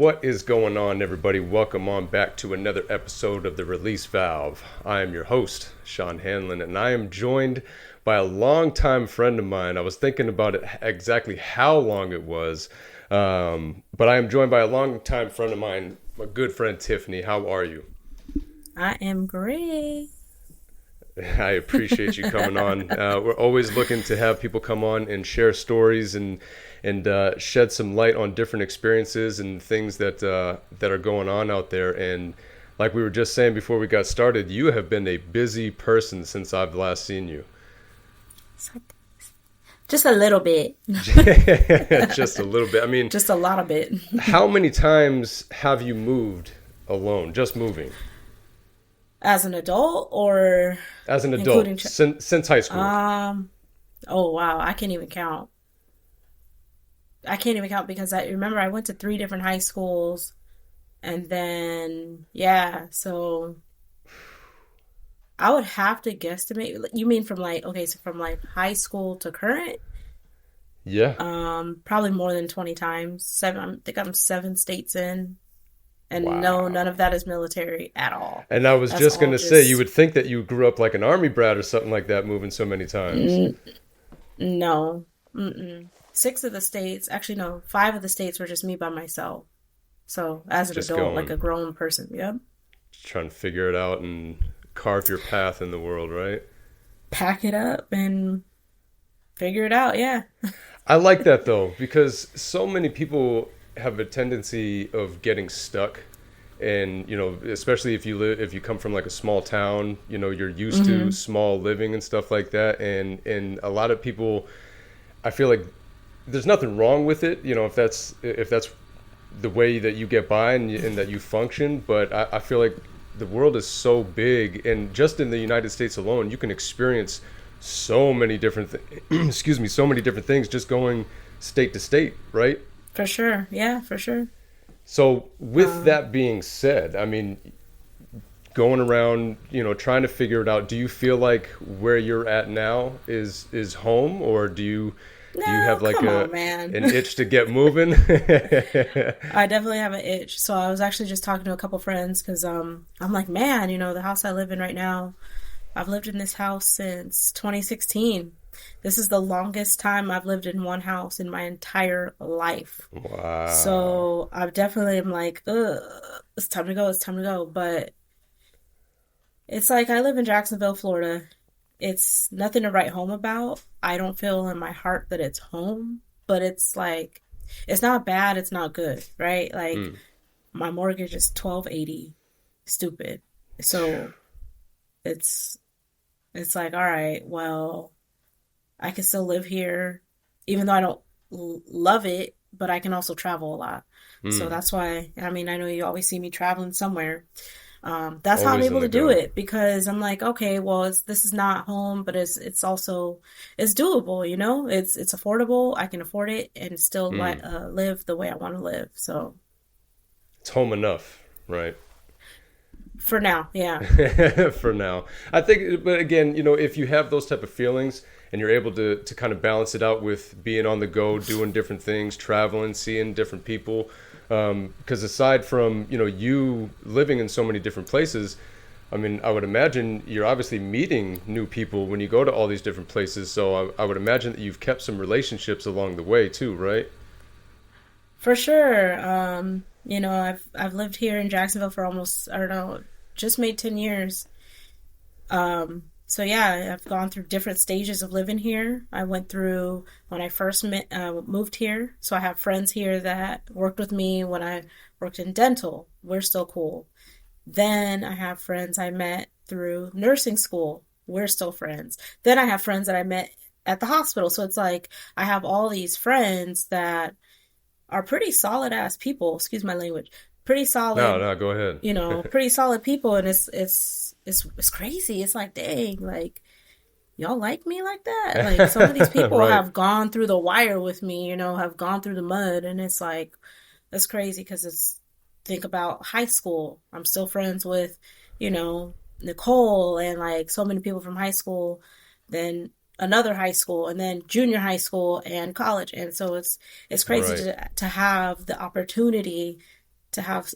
What is going on, everybody? Welcome on back to another episode of The Release Valve. I am your host, Sean Hanlon, and I am joined by a longtime friend of mine. I was thinking about it exactly how long it was, but I am joined by a longtime friend of mine, my good friend Tiffany. How are you? I am great. I appreciate you coming on. We're always looking to have people come on and share stories and shed some light on different experiences and things that are going on out there. And like we were just saying before we got started, you have been a busy person since I've last seen you. Just a little bit. Just a little bit. I mean, Just a lot of bit. how many times have you moved alone? Just moving As an adult or as an including adult since high school. oh wow, I can't even count. I can't even count because I remember I went to three different high schools and then yeah, so I would have to guesstimate. You mean from like okay, so from like high school to current? Yeah. Probably more than 20 times. I think I'm 7 states in. And no, none Wow. of that is military at all. And I was That's just all gonna say, you just would think that you grew up like an army brat or something like that, moving so many times. n no. Mm-mm. Six of the states, actually no, five of the states were just me by myself. So as an Just adult, like going, a grown person, yep. just trying to figure it out and carve your path in the world, right? Pack it up and figure it out, yeah. I like that though, because so many people have a tendency of getting stuck. And especially if you come from like a small town, you're used to hmm small living and stuff like that. And a lot of people, I feel like there's nothing wrong with it, if that's the way that you get by and that you function. But I feel like the world is so big, and just in the United States alone, you can experience so many different excuse me, so many different things just going state to state, right? For sure, yeah, for sure. So with Um, that being said, I mean, going around, trying to figure it out, do you feel like where you're at now is home, or do you no, have like come a on, man. an itch to get moving? I definitely have an itch. So I was actually just talking to a couple friends because I'm like, man, the house I live in right now, I've lived in this house since 2016. This is the longest time I've lived in one house in my entire life. Wow. So I definitely am like, ugh, it's time to go, it's time to go. But it's like I live in Jacksonville, Florida. It's nothing to write home about. I don't feel in my heart that it's home, but it's like it's not bad, it's not good, right? Like Mm. my mortgage is 1280. Stupid. So it's it's like, all right, well, I can still live here, even though I don't love it, but I can also travel a lot. So Mm. that's why, I mean, I know you always see me traveling somewhere. That's how I'm Always on able the to do go. it because I'm like, okay, well, this is not home, but it's also it's doable, It's affordable. I can afford it and still Mm. live the way I want to live. So It's home enough, right? for now, yeah, For now. I think, but again, if you have those type of feelings and you're able to kind of balance it out with being on the go, doing different things, traveling, seeing different people, because aside from, you living in so many different places, I mean, I would imagine you're obviously meeting new people when you go to all these different places. So I would imagine that you've kept some relationships along the way too, right? for sure. I've lived here in Jacksonville for almost I don't know, just made 10 years. So yeah, I've gone through different stages of living here. I went through when I first moved here. So I have friends here that worked with me when I worked in dental. We're still cool. Then I have friends I met through nursing school. We're still friends. Then I have friends that I met at the hospital. So it's like I have all these friends that are pretty solid ass people. Excuse my language. Pretty No, solid, no, go ahead. pretty solid people, and it's crazy. It's like, dang, like y'all like me like that? Like some of these people Right. have gone through the wire with me, have gone through the mud, and it's like that's crazy because it's think about high school. I'm still friends with, you know, Nicole and like so many people from high school, then another high school and then junior high school and college. And so it's crazy Right. to have the opportunity. to have,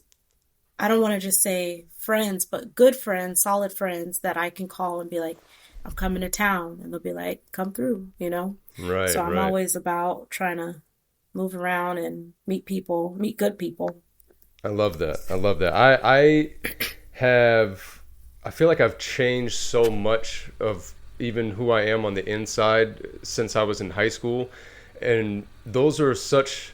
I don't want to just say friends, but good friends, solid friends that I can call and be like, I'm coming to town. And they'll be like, come through, you know? So Right, I'm right. always about trying to move around and meet people, meet good people. I love that. I love that. Have, I feel like I've changed so much of even who I am on the inside since I was in high school. And those are such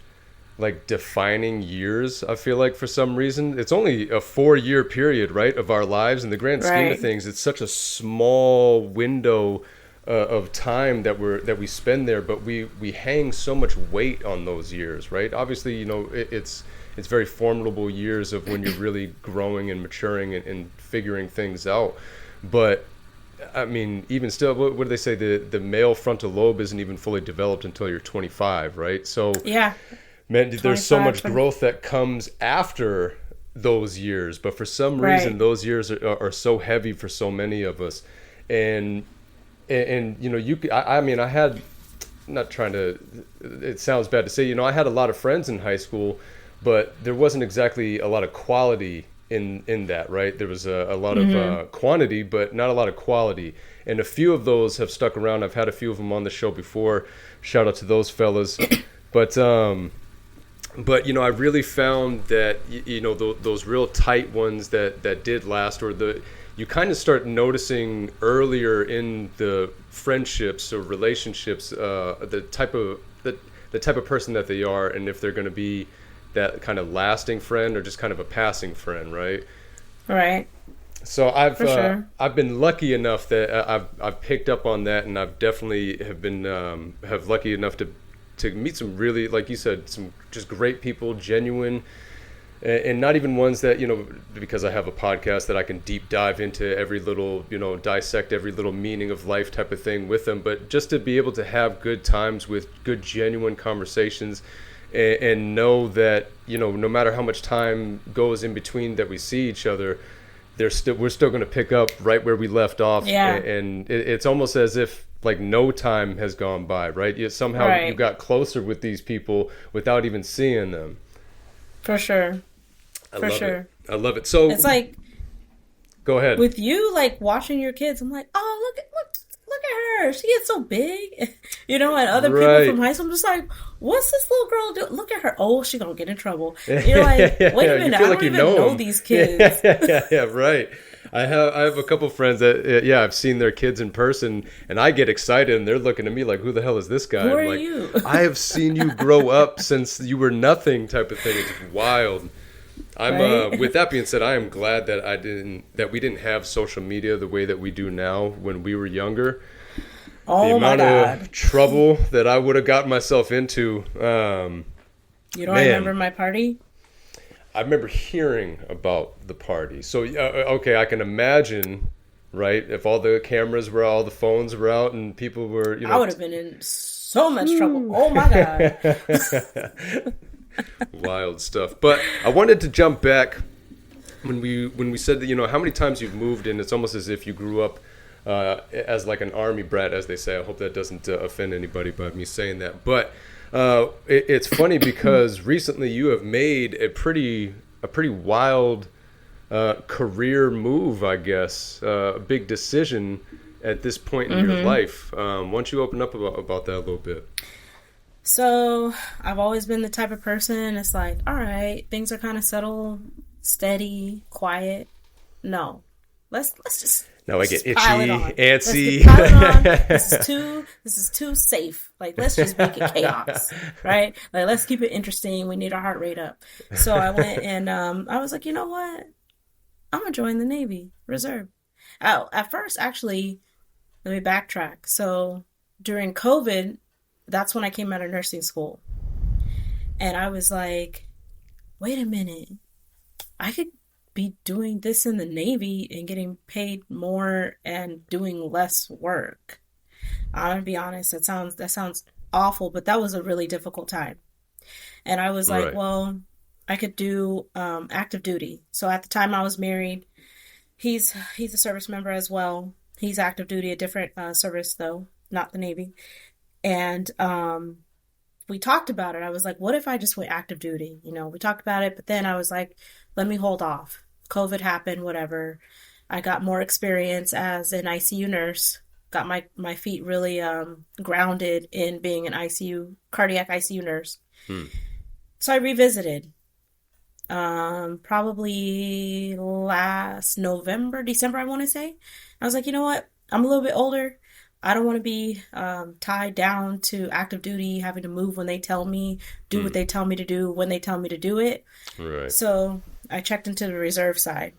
like defining years, I feel like, for some reason. It's only a 4 year period, right, of our lives. In the grand scheme of Right. things, it's such a small window of time that we spend there, but we hang so much weight on those years, right? Obviously, it's very formidable years of when you're really growing and maturing and figuring things out. But I mean, even still, what do they say? The male frontal lobe isn't even fully developed until you're 25, right? So, Yeah. man, there's so 25, much 20. growth that comes after those years. But for some reason, Right. those years are so heavy for so many of us. And I mean, I had, not trying to, it sounds bad to say, I had a lot of friends in high school, but there wasn't exactly a lot of quality in that, right? There was a lot of Mm-hmm. quantity, but not a lot of quality. And a few of those have stuck around. I've had a few of them on the show before. Shout out to those fellas. But I really found that those real tight ones that did last, or the you kind of start noticing earlier in the friendships or relationships the type of person that they are, and if they're going to be that kind of lasting friend or just kind of a passing friend, right? Right. So For sure. I've been lucky enough that I've picked up on that, and I've definitely have been have lucky enough to meet some really, like you said, some just great people, genuine, and not even ones that, because I have a podcast that I can deep dive into every little, dissect every little meaning of life type of thing with them, but just to be able to have good times with good genuine conversations, and know that, no matter how much time goes in between that we see each other, we're still going to pick up right where we left off, Yeah. and it's almost as if like no time has gone by, right? Somehow you Right. got closer with these people without even seeing them. For sure. I For love it. sure. I love it. So It's like go ahead. with you, like watching your kids, I'm like, oh, look at her. She gets so big. And other people from Right. high school, I'm just like, what's this little girl do? Look at her. Oh, she gonna get in trouble. You're like, wait a Yeah, you minute, feel I like don't you even know know them. these Yeah, kids. yeah, right. I have a couple friends that I've seen their kids in person, and I get excited, and they're looking at me like, who the hell is this guy? Who I'm are like, you? I have seen you grow up since you were nothing, type of thing. It's wild. I'm Right? with that being said, I am glad that we didn't have social media the way that we do now when we were younger. The Oh my amount of God. trouble that I would have gotten myself into, You don't man. remember my party? I remember hearing about the party. So okay, I can imagine, right? If all the cameras were, all the phones were out, and people were, I would have been in so much trouble. Oh my God. wild stuff. But I wanted to jump back when we said that, how many times you've moved, and it's almost as if you grew up as like an army brat, as they say. I hope that doesn't offend anybody by me saying that. But it's funny because recently you have made a pretty wild career move, I guess, a big decision at this point in your life. Why don't you open up about that a little bit? So I've always been the type of person, it's like, all right, things are kind of settled, steady, quiet. No. Let's just Now I let's get just pile it itchy, on. Let's antsy. get pile it on. This is too safe. Like let's just make it chaos. Right? Like let's keep it interesting. We need our heart rate up. So I went and I was like, you know what? I'm gonna join the Navy Reserve. Oh, at first actually, let me backtrack. So during COVID, that's when I came out of nursing school. And I was like, wait a minute. I could be doing this in the Navy and getting paid more and doing less work. I'm gonna be honest, that sounds awful, but that was a really difficult time. And I was like, Right. well, I could do active duty. So at the time I was married, he's a service member as well. He's active duty, a different service though, not the Navy. And we talked about it. I was like, what if I just went active duty? We talked about it, but then I was like, let me hold off. COVID happened, whatever. I got more experience as an ICU nurse, got my feet really grounded in being an ICU, cardiac ICU nurse. Hmm. So I revisited probably last November, December, I want to say. I was like, you know what? I'm a little bit older. I don't want to be tied down to active duty, having to move when they tell me, do what Hmm. they tell me to do, when they tell me to do it. Right. So I checked into the reserve side,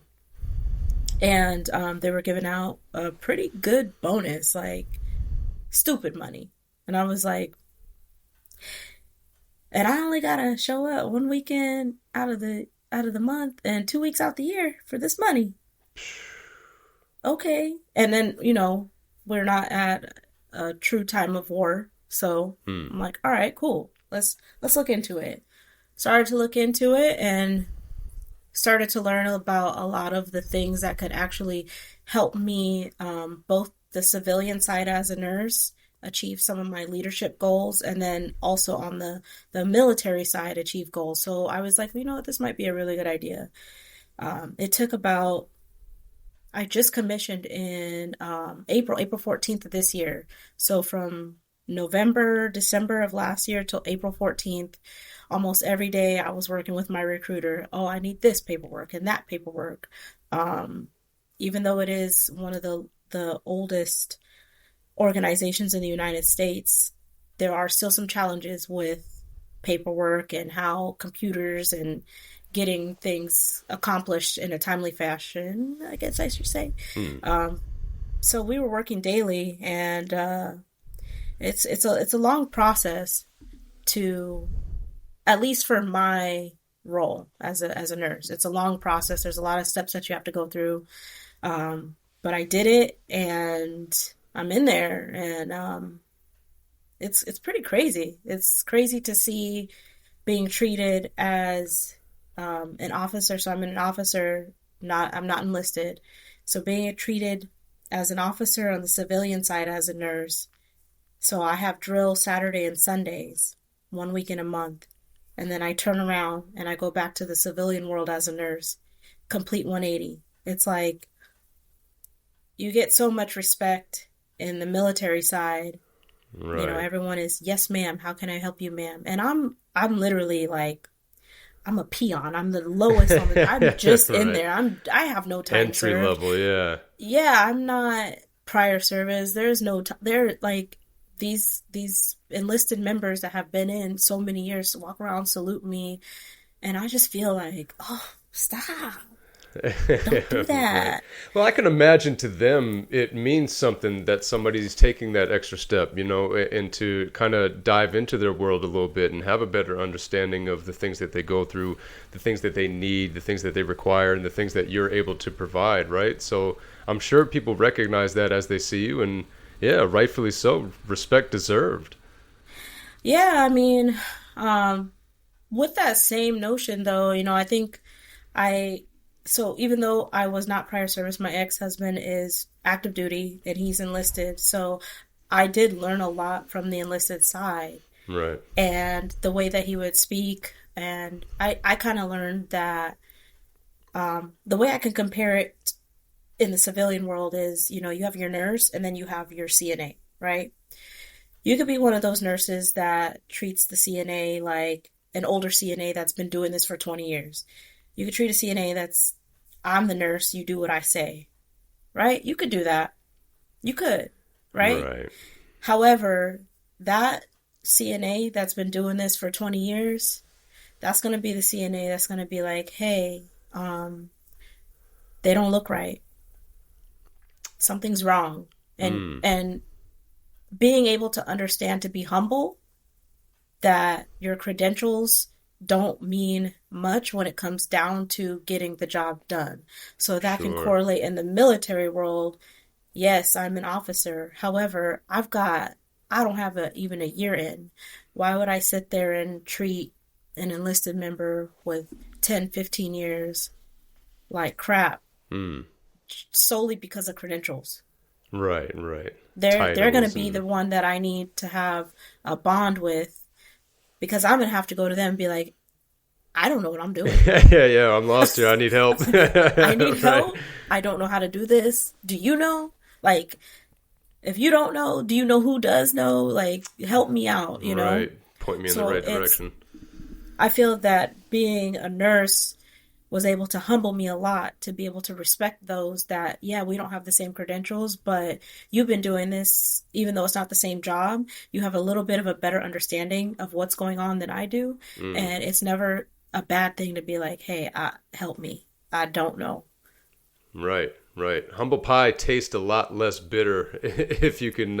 and they were giving out a pretty good bonus, like stupid money. And I was like, and I only gotta show up one weekend out of the month and 2 weeks out the year for this money. Okay. And then, we're not at a true time of war. So Hmm. I'm like, all right, cool. Let's look into it. Started to look into it and started to learn about a lot of the things that could actually help me, both the civilian side as a nurse, achieve some of my leadership goals, and then also on the military side, achieve goals. So I was like, you know what, this might be a really good idea. It took about I just commissioned in April 14th of this year. So from November, December of last year till April 14th, almost every day I was working with my recruiter. Oh, I need this paperwork and that paperwork. Um, Even though it is one of the oldest organizations in the United States, there are still some challenges with paperwork and how computers and getting things accomplished in a timely fashion, I guess I should say. Hmm. Um, so we were working daily, and it's a long process to, at least for my role as a nurse. It's a long process. There's a lot of steps that you have to go through. But I did it, and I'm in there, and it's pretty crazy. It's crazy to see being treated as an officer. So I'm an officer, not I'm not enlisted. So being treated as an officer on the civilian side as a nurse. So I have drill Saturday and Sundays, 1 week in a month, and then I turn around and I go back to the civilian world as a nurse. Complete 180. It's like you get so much respect in the military side. Right. Everyone is, yes, ma'am. How can I help you, ma'am? And I'm literally like, I'm a peon. I'm the lowest on the. I'm just in Right. there. I have no time Entry served. level, yeah. Yeah, I'm not prior service. There's no. They're like these enlisted members that have been in so many years walk around, salute me, and I just feel like, oh, stop! Don't do Right. that. Well, I can imagine to them it means something that somebody's taking that extra step, and to kind of dive into their world a little bit and have a better understanding of the things that they go through, the things that they need, the things that they require, and the things that you're able to provide, right? So I'm sure people recognize that as they see you, and yeah, rightfully so. Respect deserved. Yeah, I mean, um, with that same notion, though, I think I, so even though I was not prior service, my ex-husband is active duty and he's enlisted. So I did learn a lot from the enlisted side Right. and the way that he would speak. And I kind of learned that the way I can compare it in the civilian world is, you have your nurse and then you have your CNA, right? You could be one of those nurses that treats the CNA like an older CNA that's been doing this for 20 years. You could treat a CNA that's, I'm the nurse, you do what I say, right? You could do that. You could, right? Right. However, that CNA that's been doing this for 20 years, that's going to be the CNA that's going to be like, hey, they don't look right. Something's wrong. Mm. And being able to understand, to be humble, that your credentials don't mean much when it comes down to getting the job done. So that can Sure. correlate in the military world. Yes, I'm an officer. However, I don't have even a year in. Why would I sit there and treat an enlisted member with 10, 15 years like crap Mm. solely because of credentials? Right. Right. They're going to Titles be and the one that I need to have a bond with because I'm gonna have to go to them and be like, I don't know what I'm doing. Yeah, I'm lost here. I need help. I need Right, help. I don't know how to do this. Do you know? Like, if you don't know, do you know who does know? Like, help me out, you know? right. Point me in the So right it's, direction. I feel that being a nurse was able to humble me a lot to be able to respect those that, yeah, we don't have the same credentials, but you've been doing this, even though it's not the same job, you have a little bit of a better understanding of what's going on than I do. Mm. And it's never a bad thing to be like, hey, help me. I don't know. Right, right. Humble pie tastes a lot less bitter if you can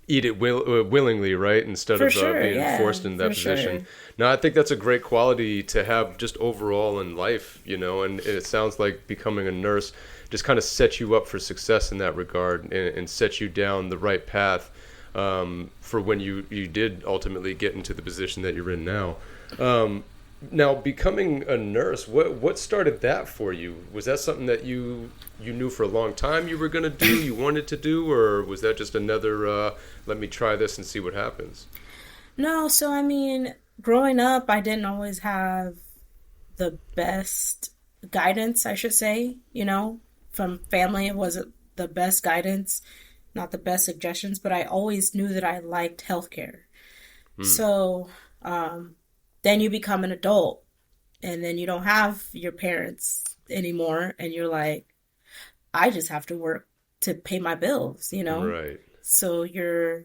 eat it willingly, right? Instead For of sure. being Yeah, forced in that for position. sure. Now, I think that's a great quality to have just overall in life, you know, and it sounds like becoming a nurse just kind of sets you up for success in that regard and sets you down the right path for when you did ultimately get into the position that you're in now. Now, becoming a nurse, what started that for you? Was that something that you knew for a long time you were going to do, you wanted to do, or was that just another let me try this and see what happens? No, so I mean, growing up, I didn't always have the best guidance, I should say, you know, from family. It wasn't the best guidance, not the best suggestions, but I always knew that I liked healthcare. Hmm. So, then you become an adult and then you don't have your parents anymore and you're like, I just have to work to pay my bills, you know? Right. So your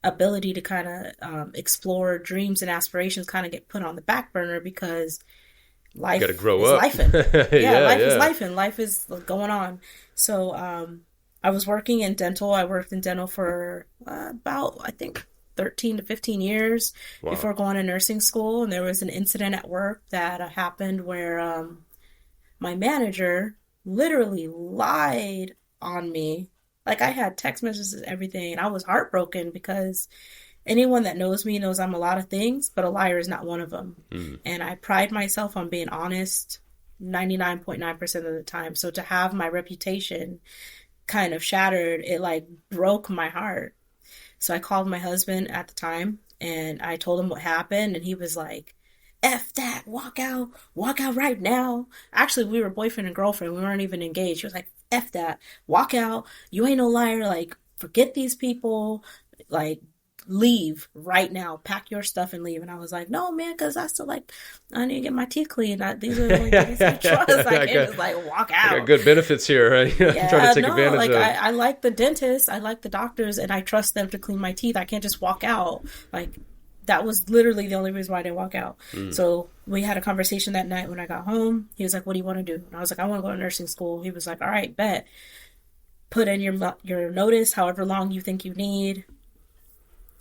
ability to kind of explore dreams and aspirations kind of get put on the back burner because Got to life grow is up. lifing. Yeah, Yeah, life is yeah. life and life is going on. So I was working in dental. I worked in dental for about, I think, 13 to 15 years Wow. before going to nursing school. And there was an incident at work that happened where my manager literally lied on me. Like I had text messages and everything. And I was heartbroken because anyone that knows me knows I'm a lot of things, but a liar is not one of them. Mm. And I pride myself on being honest 99.9% of the time. So to have my reputation kind of shattered, it like broke my heart. So I called my husband at the time and I told him what happened and he was like, F that, walk out right now. Actually, we were boyfriend and girlfriend. We weren't even engaged. He was like, F that, walk out. You ain't no liar. Like, forget these people. Like, leave right now. Pack your stuff and leave. And I was like, no, man, because I still like, I need to get my teeth cleaned. These are the only things I trust. I can't just like walk I got out. good benefits here, right? I'm trying to Yeah, take no, advantage like of. I like the dentist, I like the doctors, and I trust them to clean my teeth. I can't just walk out. Like that was literally the only reason why I didn't walk out. Mm. So we had a conversation that night when I got home. He was like, "What do you want to do?" And I was like, "I want to go to nursing school." He was like, "All right, bet. Put in your notice, however long you think you need."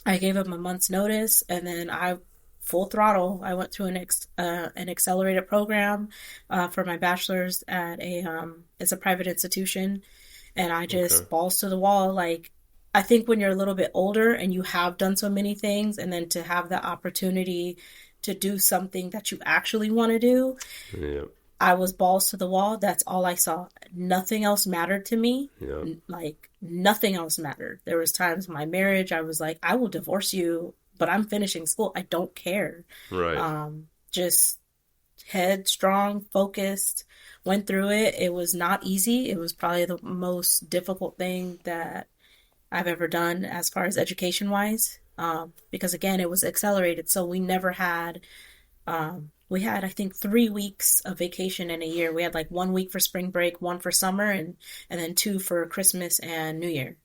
I gave him a month's notice, and then I full throttle. I went through an accelerated program for my bachelor's at it's a private institution, and I Okay. just balls to the wall. Like I think when you're a little bit older and you have done so many things, and then to have the opportunity to do something that you actually want to do, Yeah. I was balls to the wall. That's all I saw. Nothing else mattered to me. Yeah. Like nothing else mattered. There was times in my marriage I was like, I will divorce you, but I'm finishing school. I don't care. Right. Just headstrong, focused, went through it. It was not easy. It was probably the most difficult thing that I've ever done as far as education wise. Because again, it was accelerated. So we never had we had, I think, 3 weeks of vacation in a year. We had like 1 week for spring break, one for summer, and then two for Christmas and New Year.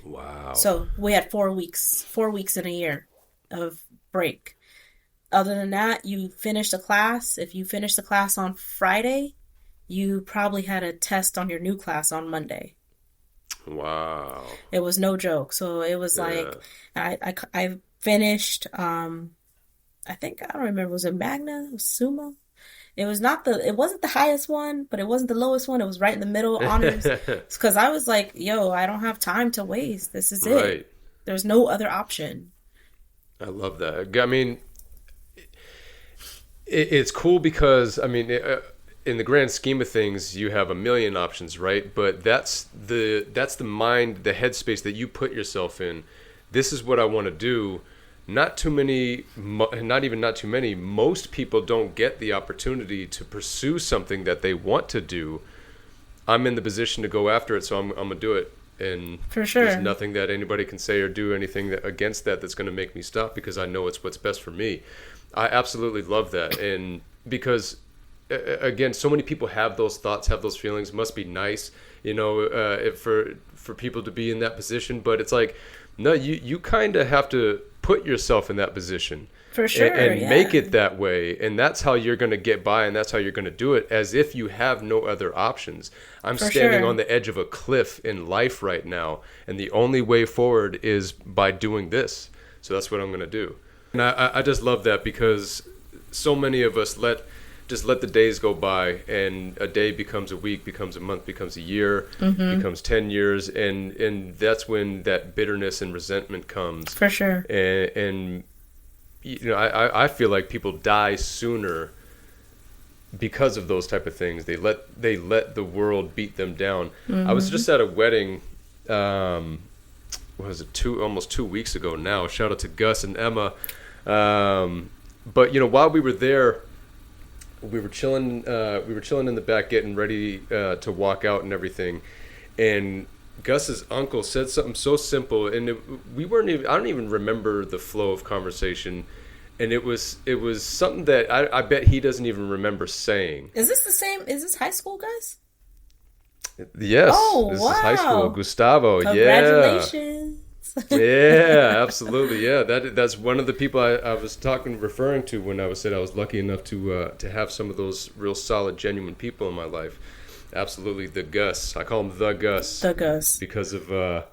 Wow. So we had 4 weeks, 4 weeks in a year of break. Other than that, you finished a class. If you finished the class on Friday, you probably had a test on your new class on Monday. Wow. It was no joke. So it was Yeah. like I finished. I think I don't remember. Was it Magna? Or Summa? It was not the. It wasn't the highest one, but it wasn't the lowest one. It was right in the middle. Honors. Because I was like, yo, I don't have time to waste. This is it. Right. There's no other option. I love that. I mean, it's cool because in the grand scheme of things, you have a million options, right? But that's the mind, the headspace that you put yourself in. This is what I want to do. not too many, not too many, most people don't get the opportunity to pursue something that they want to do. I'm in the position to go after it, so I'm gonna do it. And For there's sure. nothing that anybody can say or do anything against that that's going to make me stop, because I know it's what's best for me. I absolutely love that. And because again, so many people have those thoughts, have those feelings. Must be nice, for people to be in that position. But it's like, no, you kind of have to put yourself in that position For sure, and make yeah. it that way, and that's how you're going to get by, and that's how you're going to do it, as if you have no other options. I'm For standing sure. on the edge of a cliff in life right now, and the only way forward is by doing this. So that's what I'm going to do. And I just love that, because so many of us let the days go by, and a day becomes a week, becomes a month, becomes a year, becomes 10 years, and that's when that bitterness and resentment comes. For sure. And I feel like people die sooner because of those type of things. They let the world beat them down. I was just at a wedding, what was it, almost 2 weeks ago now. Shout out to Gus and Emma. But while we were there, we were chilling in the back, getting ready to walk out and everything, and Gus's uncle said something so simple, and we weren't even, I don't even remember the flow of conversation, and it was something that I bet he doesn't even remember saying. Is this the same? Is this high school, guys? Yes, Oh, this is high school. wow. Gustavo, yeah. Congratulations. Yeah, absolutely. Yeah, that's one of the people I was referring to when I said I was lucky enough to have some of those real solid, genuine people in my life. Absolutely, the Gus. I call him the Gus The Gus. because of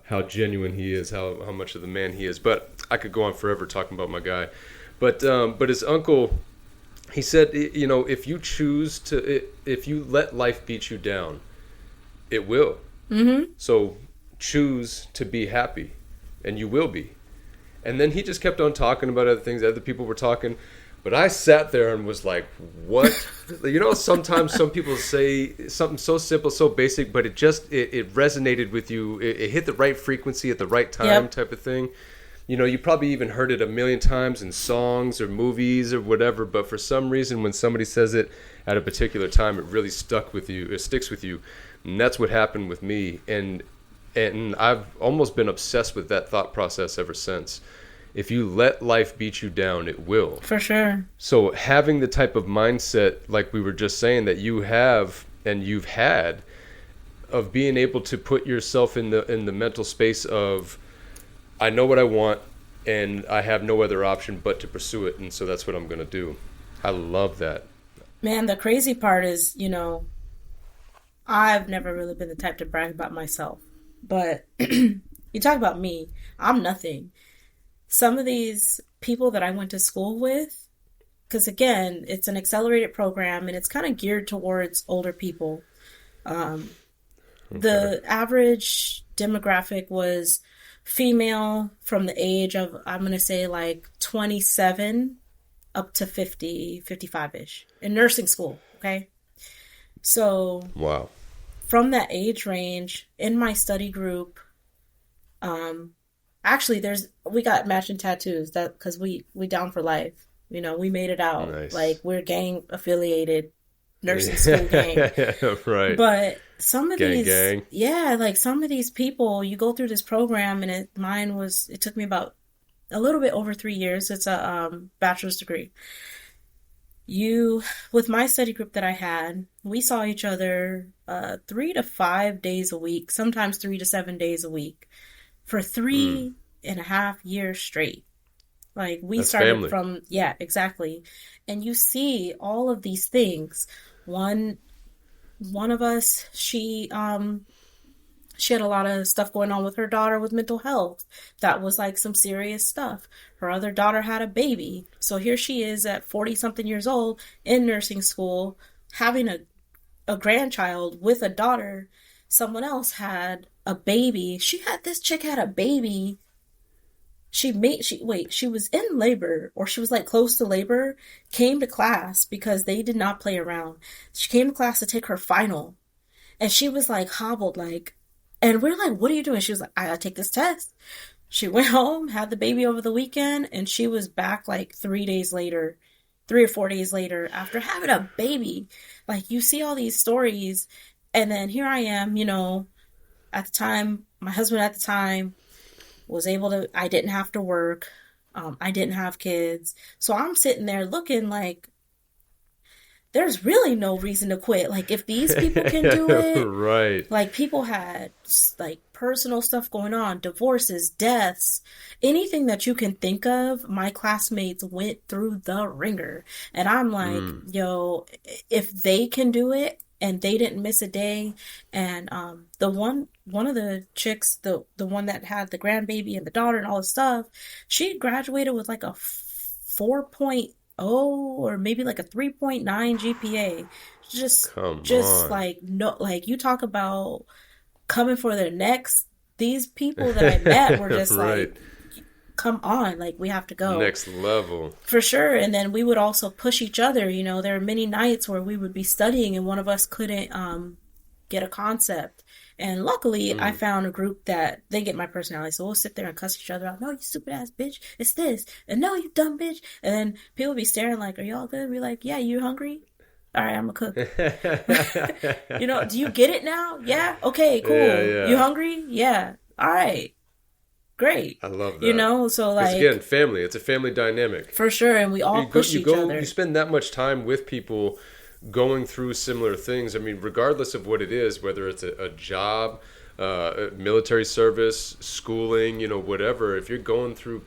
how genuine he is, how much of the man he is. But I could go on forever talking about my guy. But his uncle, he said, if you let life beat you down, it will. Mm-hmm. So choose to be happy, and you will be. And then he just kept on talking about other things. Other people were talking. But I sat there and was like, what? Sometimes some people say something so simple, so basic, but it resonated with you. It hit the right frequency at the right time, Yep. type of thing. You probably even heard it a million times in songs or movies or whatever, but for some reason when somebody says it at a particular time, it really stuck with you. It sticks with you. And that's what happened with me. And I've almost been obsessed with that thought process ever since. If you let life beat you down, it will. For sure. So having the type of mindset, like we were just saying, that you have and you've had, of being able to put yourself in the mental space of, I know what I want and I have no other option but to pursue it, and so that's what I'm going to do. I love that. Man, the crazy part is, I've never really been the type to brag about myself. But you talk about me, I'm nothing. Some of these people that I went to school with, because again, it's an accelerated program and it's kind of geared towards older people. Okay. The average demographic was female from the age of, I'm going to say like 27 up to 50, 55-ish in nursing school. Okay. So Wow. from that age range in my study group, actually we got matching tattoos that because we down for life. We made it out. Nice. Like we're gang affiliated nursing school gang. Right. But some of Gang, these, gang. yeah, like some of these people, you go through this program, and it took me about a little bit over 3 years. It's a bachelor's degree. With my study group that I had, we saw each other 3 to 5 days a week, sometimes 3 to 7 days a week, for 3.5 years straight. Like we That's started family. from, yeah, exactly. And you see all of these things. One of us, she had a lot of stuff going on with her daughter with mental health. That was like some serious stuff. Her other daughter had a baby. So here she is at 40 something years old in nursing school, having a grandchild with a daughter. Someone else had a baby. This chick had a baby. She was in labor, or she was like close to labor, came to class because they did not play around. She came to class to take her final, and she was like hobbled, and we're like, what are you doing? She was like, I gotta take this test. She went home, had the baby over the weekend, and she was back like 3 days later, 3 or 4 days later after having a baby. Like, you see all these stories, and then here I am, at the time, my husband at the time was able to, I didn't have to work. I didn't have kids. So I'm sitting there looking like there's really no reason to quit. Like, if these people can do it, Right. like, people had like personal stuff going on, divorces, deaths, anything that you can think of, my classmates went through the ringer. And I'm like, Mm. yo, if they can do it and they didn't miss a day, and the one of the chicks, the one that had the grandbaby and the daughter and all this stuff, she graduated with like a 4.0 or maybe like a 3.9 GPA. Just Come just on. like, no, like, you talk about coming for their necks. These people that I met were just Right. like, come on, like, we have to go. Next level. For sure. And then we would also push each other. There were many nights where we would be studying and one of us couldn't get a concept. And luckily, I Mm. found a group that they get my personality. So we'll sit there and cuss each other out. No, you stupid ass bitch. It's this. And no, you dumb bitch. And then people be staring like, are y'all good? We're like, yeah, you hungry? All right, I'm gonna cook. Do you get it now? Yeah? Okay, Yeah, cool. You yeah. hungry? Yeah. All right. Great. I love that. So Because again, like, family, it's a family dynamic. for sure. And we all push each You other. spend that much time with people going through similar things. I mean, regardless of what it is, whether it's a job, military service, schooling, whatever, if you're going through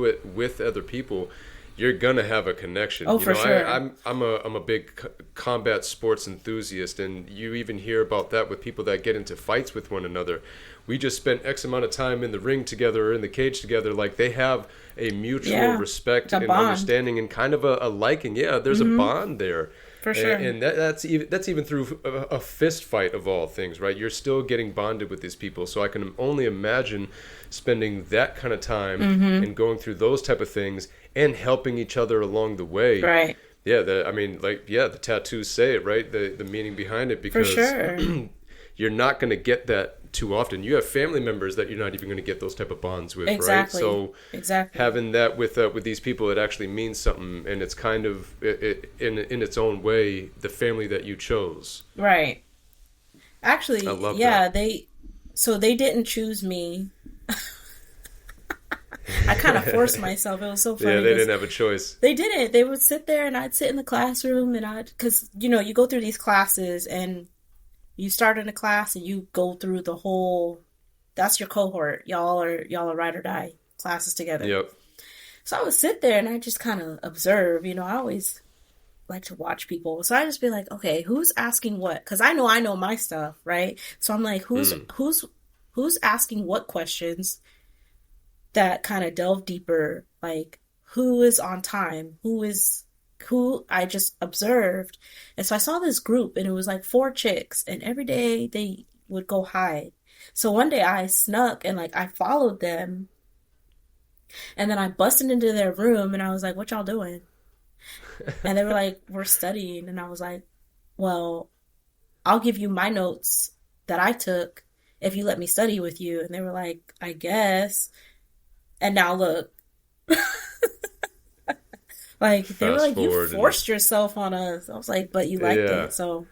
it with other people, you're gonna have a connection. Oh, for sure. I'm a big combat sports enthusiast, and you even hear about that with people that get into fights with one another. We just spent X amount of time in the ring together or in the cage together. Like, they have a mutual Yeah. respect The and bond. understanding and kind of a liking. Yeah, there's a bond there. For And, sure. and that's even through a fist fight of all things, right? You're still getting bonded with these people. So I can only imagine spending that kind of time and going through those type of things and helping each other along the way. Right. Yeah, the tattoos say it, right? The meaning behind it, For because sure. you're not going to get that too often. You have family members that you're not even going to get those type of bonds with, right? Exactly. So Exactly. having that with these people, it actually means something, and it's kind of in its own way the family that you chose. Right. I Actually, love yeah, that. they didn't choose me. I kind of forced myself. It was so Yeah, funny they because didn't have a choice. they didn't. They would sit there and I'd sit in the classroom and because, you go through these classes and you start in a class and you go through the whole, that's your cohort. Y'all are ride or die classes together. Yep. So I would sit there and I just kind of observe. I always like to watch people. So I just be like, okay, who's asking what? Because I know my stuff, right? So I'm like, Mm. who's asking what questions that kind of delve deeper? Like, who is on time? Who I just observed. And so I saw this group and it was like four chicks and every day they would go hide. So one day I snuck and like I followed them and then I busted into their room and I was like, what y'all doing? And they were like, we're studying. And I was like, well, I'll give you my notes that I took if you let me study with you. And they were like, I guess. And now look, like, they were Fast like, you forward forced yourself on us. I was like, but you liked yeah. it. So,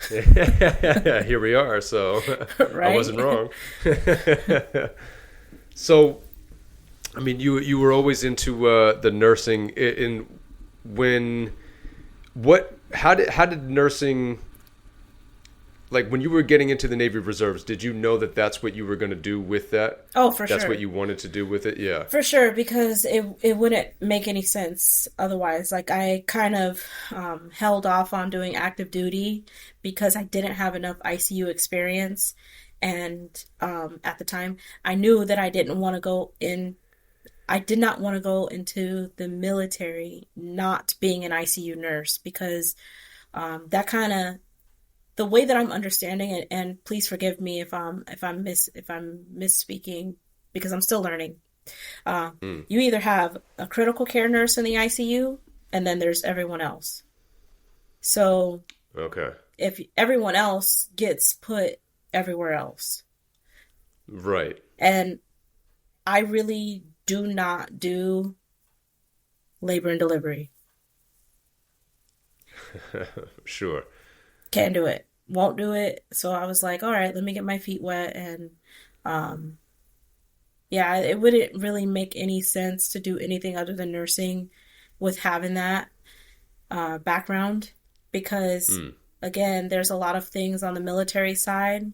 Here we are. So I right? wasn't wrong. So, I mean, you were always into the nursing. In when what how did nursing, like when you were getting into the Navy Reserves, did you know that that's what you were going to do with that? Oh, for That's sure. what you wanted to do with it? Yeah. For sure, because it wouldn't make any sense otherwise. Like, I kind of held off on doing active duty because I didn't have enough ICU experience, and at the time, I knew that I didn't want to go in. I did not want to go into the military not being an ICU nurse because that kind of the way that I'm understanding it, and please forgive me if I'm misspeaking because I'm still learning. Mm. You either have a critical care nurse in the ICU, and then there's everyone else. So Okay. if everyone else gets put everywhere else, Right. and I really do not do labor and delivery. Sure. Can't do it. Won't do it. So I was like, all right, let me get my feet wet. And um, yeah, it wouldn't really make any sense to do anything other than nursing with having that background because, Mm. again, there's a lot of things on the military side,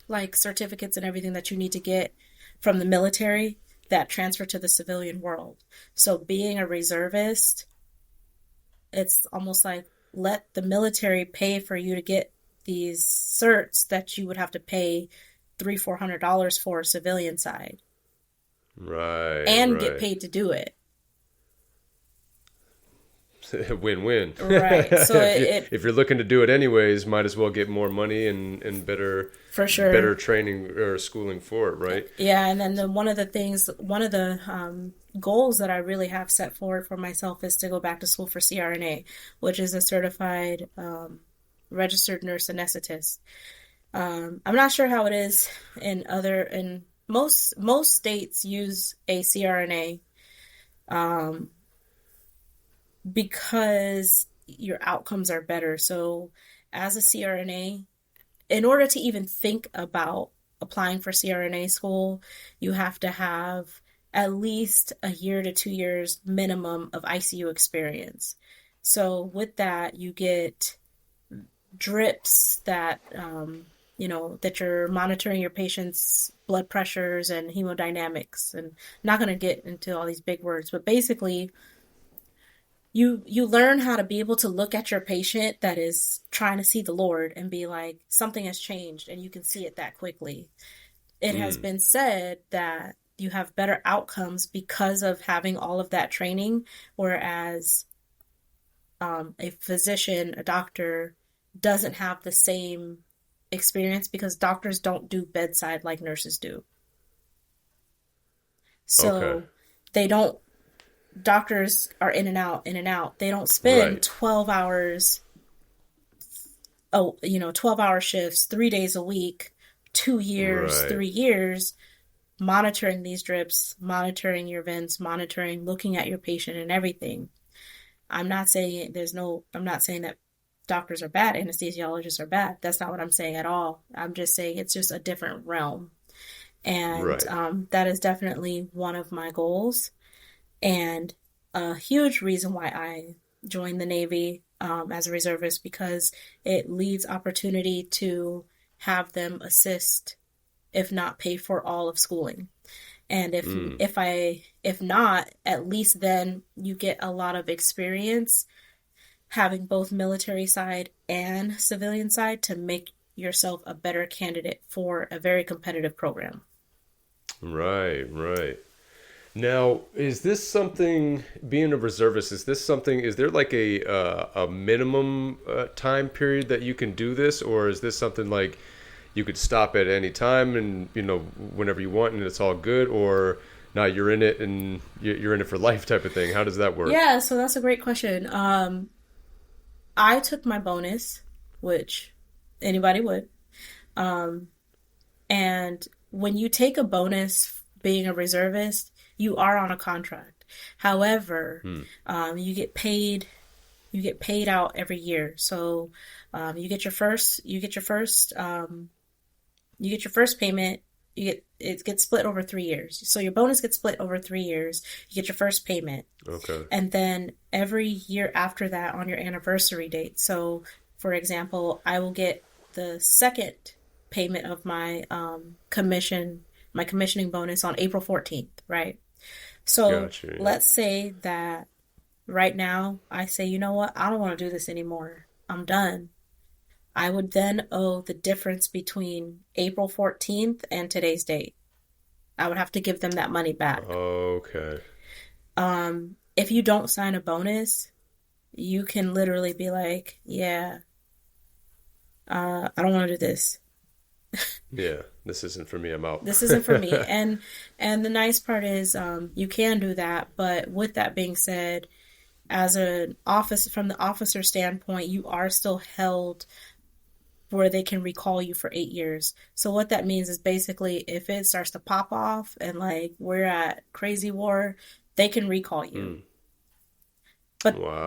like certificates and everything that you need to get from the military that transfer to the civilian world. So being a reservist, it's almost like let the military pay for you to get these certs that you would have to pay $300-400 for civilian side Right, and get right. paid to do it. Win-win. Right. So If you're looking to do it anyways, might as well get more money and for better sure. training or schooling for it, right? Yeah, and then one of the goals that I really have set forward for myself is to go back to school for CRNA, which is a certified registered nurse anesthetist. I'm not sure how it is in most states use a CRNA because your outcomes are better. So as a CRNA, in order to even think about applying for CRNA school, you have to have at least a year to 2 years minimum of ICU experience. So with that, you get drips that that you're monitoring your patient's blood pressures and hemodynamics. And I'm not going to get into all these big words, but basically you learn how to be able to look at your patient that is trying to see the Lord and be like, something has changed, and you can see it that quickly. It has Mm. been said that you have better outcomes because of having all of that training, whereas a physician, a doctor, doesn't have the same experience because doctors don't do bedside like nurses do. Okay. So they don't, doctors are in and out, in and out. They don't spend Right. 12 hours, 12-hour shifts, 3 days a week, 2 years, Right. 3 years, monitoring these drips, monitoring your vents, monitoring, looking at your patient and everything. I'm not saying that doctors are bad, anesthesiologists are bad. That's not what I'm saying at all. I'm just saying it's just a different realm. And Right. that is definitely one of my goals. And a huge reason why I joined the Navy as a reservist because it leads opportunity to have them assist, if not pay for all of schooling. And Mm. if not, at least then you get a lot of experience having both military side and civilian side to make yourself a better candidate for a very competitive program. Right, right. Now, is this something, being a reservist, is this something, is there like a minimum time period that you can do this, or is this something like you could stop at any time and, whenever you want and it's all good, or now you're in it and you're in it for life type of thing? How does that work? Yeah, so that's a great question. I took my bonus, which anybody would. And when you take a bonus being a reservist, you are on a contract. However, Hmm. you get paid out every year. So you get your first payment. It gets split over 3 years. So your bonus gets split over 3 years. You get your first payment, Okay. and then every year after that on your anniversary date. So, for example, I will get the second payment of my commissioning bonus on April 14th, right? So Gotcha. Yeah. let's say that right now I say, you know what, I don't want to do this anymore. I'm done. I would then owe the difference between April 14th and today's date. I would have to give them that money back. Okay. If you don't sign a bonus, you can literally be like, yeah, I don't want to do this. Yeah. This isn't for me. I'm out. This isn't for me. And the nice part is you can do that, but with that being said, as an office from the officer standpoint, you are still held where they can recall you for 8 years. So what that means is basically if it starts to pop off and like we're at crazy war, they can recall you. Mm.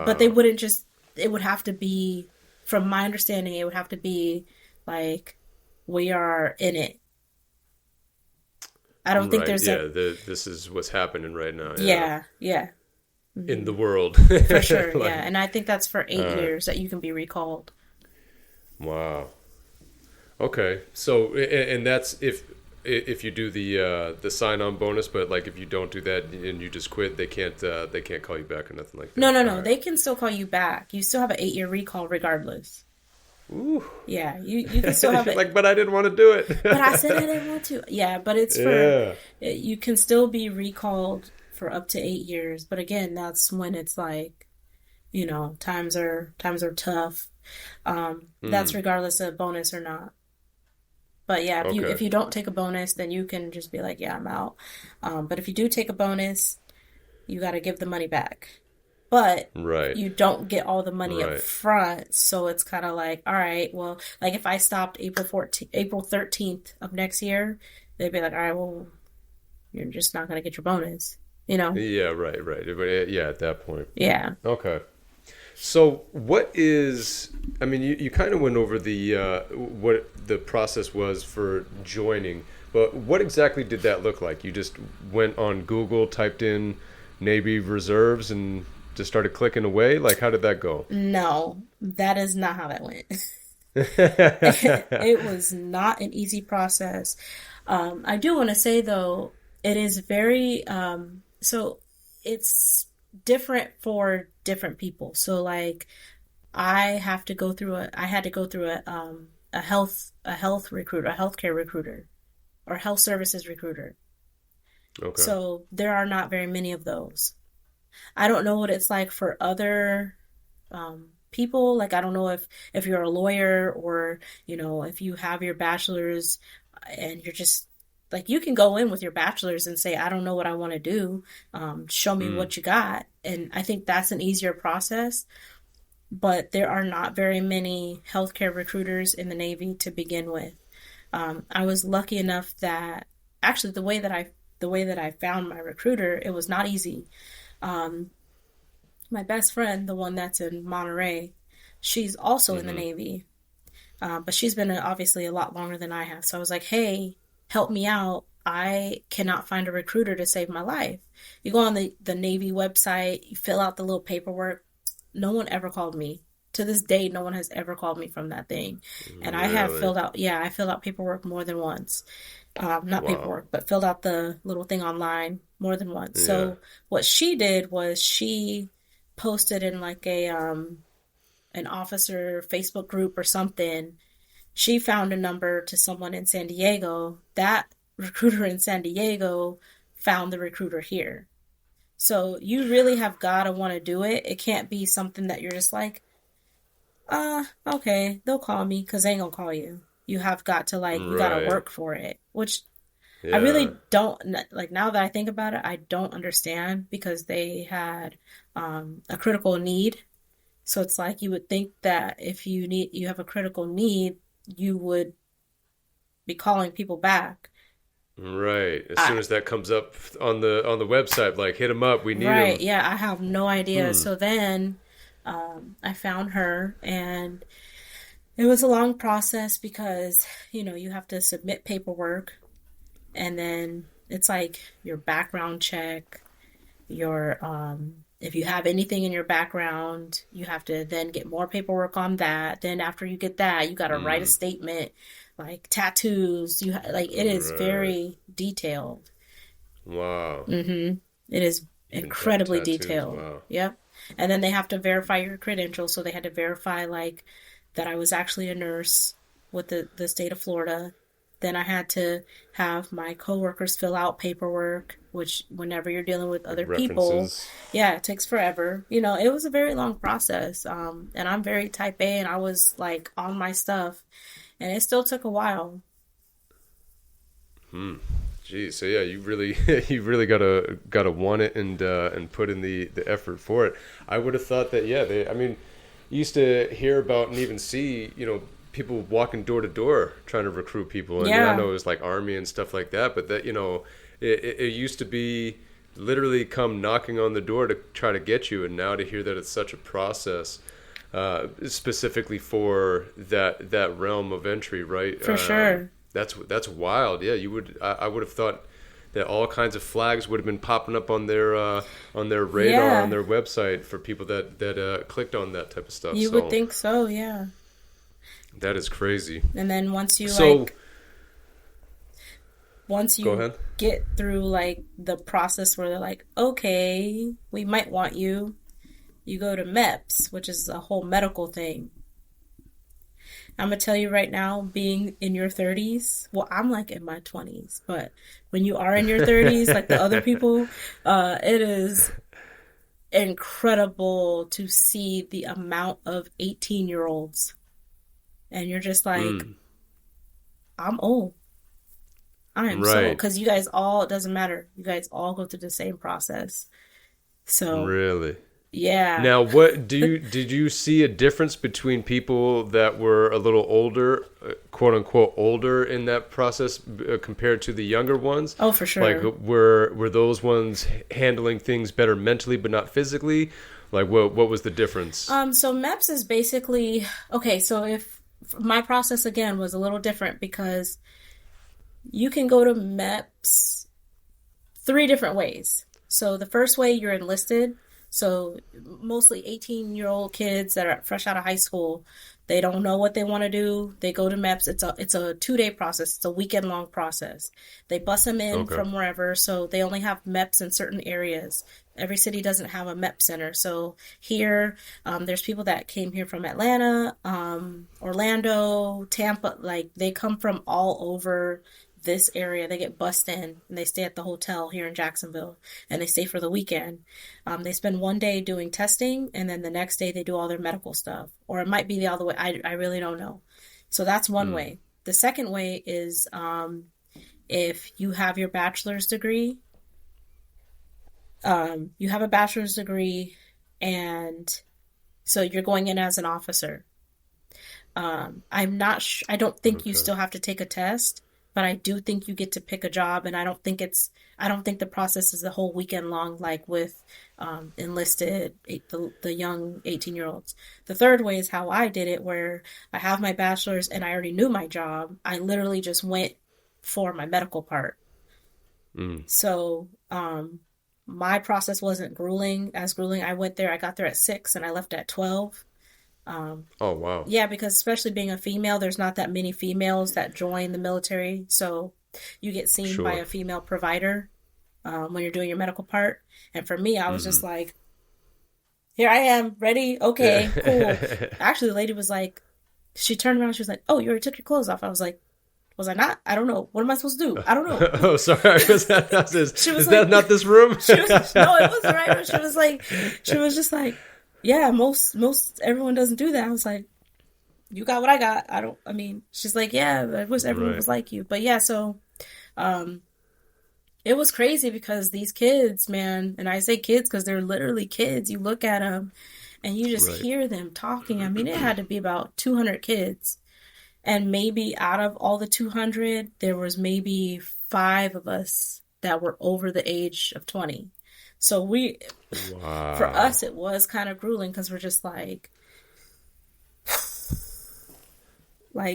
But they Wow. wouldn't just, it would have to be, from my understanding, it would have to be like we are in it. I don't think Right. there's a, Yeah. This is what's happening right now. Yeah. yeah, yeah, In the hmm, world. for sure, yeah. Like, And I think that's for eight all right. years that you can be recalled. Wow. Okay. So, and that's if you do the sign-on bonus, but like if you don't do that and you just quit, they can't call you back or nothing like No, that. no, All no. right. They can still call you back. You still have an 8 year recall regardless. Ooh. Yeah, you can still have You're it. like, but I didn't want to do But I said I it. didn't want to. Yeah, but it's for, Yeah. you can still be recalled for up to 8 years. But again, that's when it's like, times are tough. That's Hmm. regardless of bonus or not. But yeah, if Okay. you don't take a bonus, then you can just be like, yeah, I'm out. But if you do take a bonus, you got to give the money back. But Right. you don't get all the money up Right. front, so it's kind of like, all right, well, like if I stopped April 13th of next year, they'd be like, all right, well, you're just not gonna get your bonus, you know? Yeah. Right. Right. But yeah, at that point. Yeah. Okay. So, what is? I mean, you kind of went over the what the process was for joining, but what exactly did that look like? You just went on Google, typed in Navy reserves, and just started clicking away. Like, how did that go? No, that is not how that went. It was not an easy process. I do want to say though, it is very so it's different for different people. So like I had to go through a health recruiter, a healthcare recruiter, or health services recruiter. Okay. So there are not very many of those. I don't know what it's like for other people. Like I don't know if you're a lawyer or if you have your bachelor's and you're just like you can go in with your bachelor's and say I don't know what I want to do. Show me Mm. what you got, and I think that's an easier process. But there are not very many healthcare recruiters in the Navy to begin with. I was lucky enough that actually the way that I found my recruiter, it was not easy. Um, my best friend, the one that's in Monterey, she's also in the Mm-hmm. Navy, but she's been obviously a lot longer than I have. So I was like, hey, help me out. I cannot find a recruiter to save my life. You go on the Navy website, you fill out the little paperwork. No one ever called me. To this day, no one has ever called me from that thing. And Really? I filled out paperwork more than once. Not Wow. paperwork, but filled out the little thing online more than once. Yeah. So what she did was she posted in like an officer Facebook group or something. She found a number to someone in San Diego. That recruiter in San Diego found the recruiter here. So you really have got to want to do it. It can't be something that you're just like, okay, they'll call me because they ain't gonna call you. You have got to like, you got to Right. work for it, which I Yeah. really don't like now that I think about it, I don't understand because they had a critical need. So it's like you would think that if you have a critical need, you would be calling people back. Right. As I soon as that comes up on the website, like hit them up. We need Right, them. yeah, I have no idea. Hmm. So then I found her, and it was a long process because you have to submit paperwork, and then it's like your background check, your if you have anything in your background, you have to then get more paperwork on that. Then after you get that, you got to write a Hmm. statement, like tattoos. Like it is Right. very detailed. Wow. Mm-hmm. It is Even incredibly tattoos. detailed. Wow. Yep. And then they have to verify your credentials, so they had to verify like that I was actually a nurse with the state of Florida. Then I had to have my coworkers fill out paperwork, which whenever you're dealing with other people, References. yeah, it takes forever. It was a very long process. And I'm very type A and I was like on my stuff and it still took a while. Hmm. Geez. So yeah, you really you really gotta want it and put in the effort for it. I would have thought that yeah. They. I mean, you used to hear about and even see people walking door to door trying to recruit people. And I know it was like army and stuff like that, but that, it used to be literally come knocking on the door to try to get you, and now to hear that it's such a process, specifically for that realm of entry, right? For sure. That's wild. Yeah, I would have thought that all kinds of flags would have been popping up on their radar, on their website for people that clicked on that type of stuff. You would think so, yeah. That is crazy. And then once you get through like the process where they're like, okay, we might want you, you go to MEPS, which is a whole medical thing. I'm going to tell you right now, being in your 30s, well, I'm like in my 20s, but when you are in your 30s, like the other people, it is incredible to see the amount of 18-year-olds. And you're just like, I'm old. I am so, because you guys all, it doesn't matter. You guys all go through the same process. So. Really? Yeah. Now, did you see a difference between people that were a little older, quote unquote, older in that process compared to the younger ones? Oh, for sure. Like, were those ones handling things better mentally but not physically? Like, what was the difference? So MEPS is basically, okay, so if my process again was a little different because you can go to MEPS 3 different ways. So the first way, you're enlisted. So mostly 18-year-old kids that are fresh out of high school, they don't know what they want to do. They go to MEPS. It's a 2-day process. It's a weekend-long process. They bus them in from wherever, so they only have MEPS in certain areas. Every city doesn't have a MEP center. So here, there's people that came here from Atlanta, Orlando, Tampa. Like, they come from all over this area. They get bussed in and they stay at the hotel here in Jacksonville, and they stay for the weekend. They spend 1 day doing testing, and then the next day they do all their medical stuff, or it might be the other way. I really don't know. So that's one way. The second way is if you have your bachelor's degree, and so you're going in as an officer. I'm not I don't think you still have to take a test, but I do think you get to pick a job, and I don't think the process is a whole weekend long like with enlisted, the young 18-year-olds. The third way is how I did it, where I have my bachelor's and I already knew my job. I literally just went for my medical part. So my process wasn't grueling. I went there, I got there at 6 and I left at 12. Oh, wow. Yeah, because especially being a female, there's not that many females that join the military. So you get seen by a female provider when you're doing your medical part. And for me, I was just like, here I am, ready. Okay, cool. Actually, the lady was like, she turned around, she was like, oh, you already took your clothes off. I was like, was I not? I don't know. What am I supposed to do? I don't know. Oh, sorry. Is that not this room? No, it was right. She was just like, yeah, most everyone doesn't do that. I was like, you got what I got. She's like, yeah, I wish everyone was like you. But yeah, so it was crazy because these kids, man, and I say kids because they're literally kids. You look at them and you just hear them talking. I mean, it had to be about 200 kids. And maybe out of all the 200, there was maybe 5 of us that were over the age of 20. So for us, it was kind of grueling because we're just like,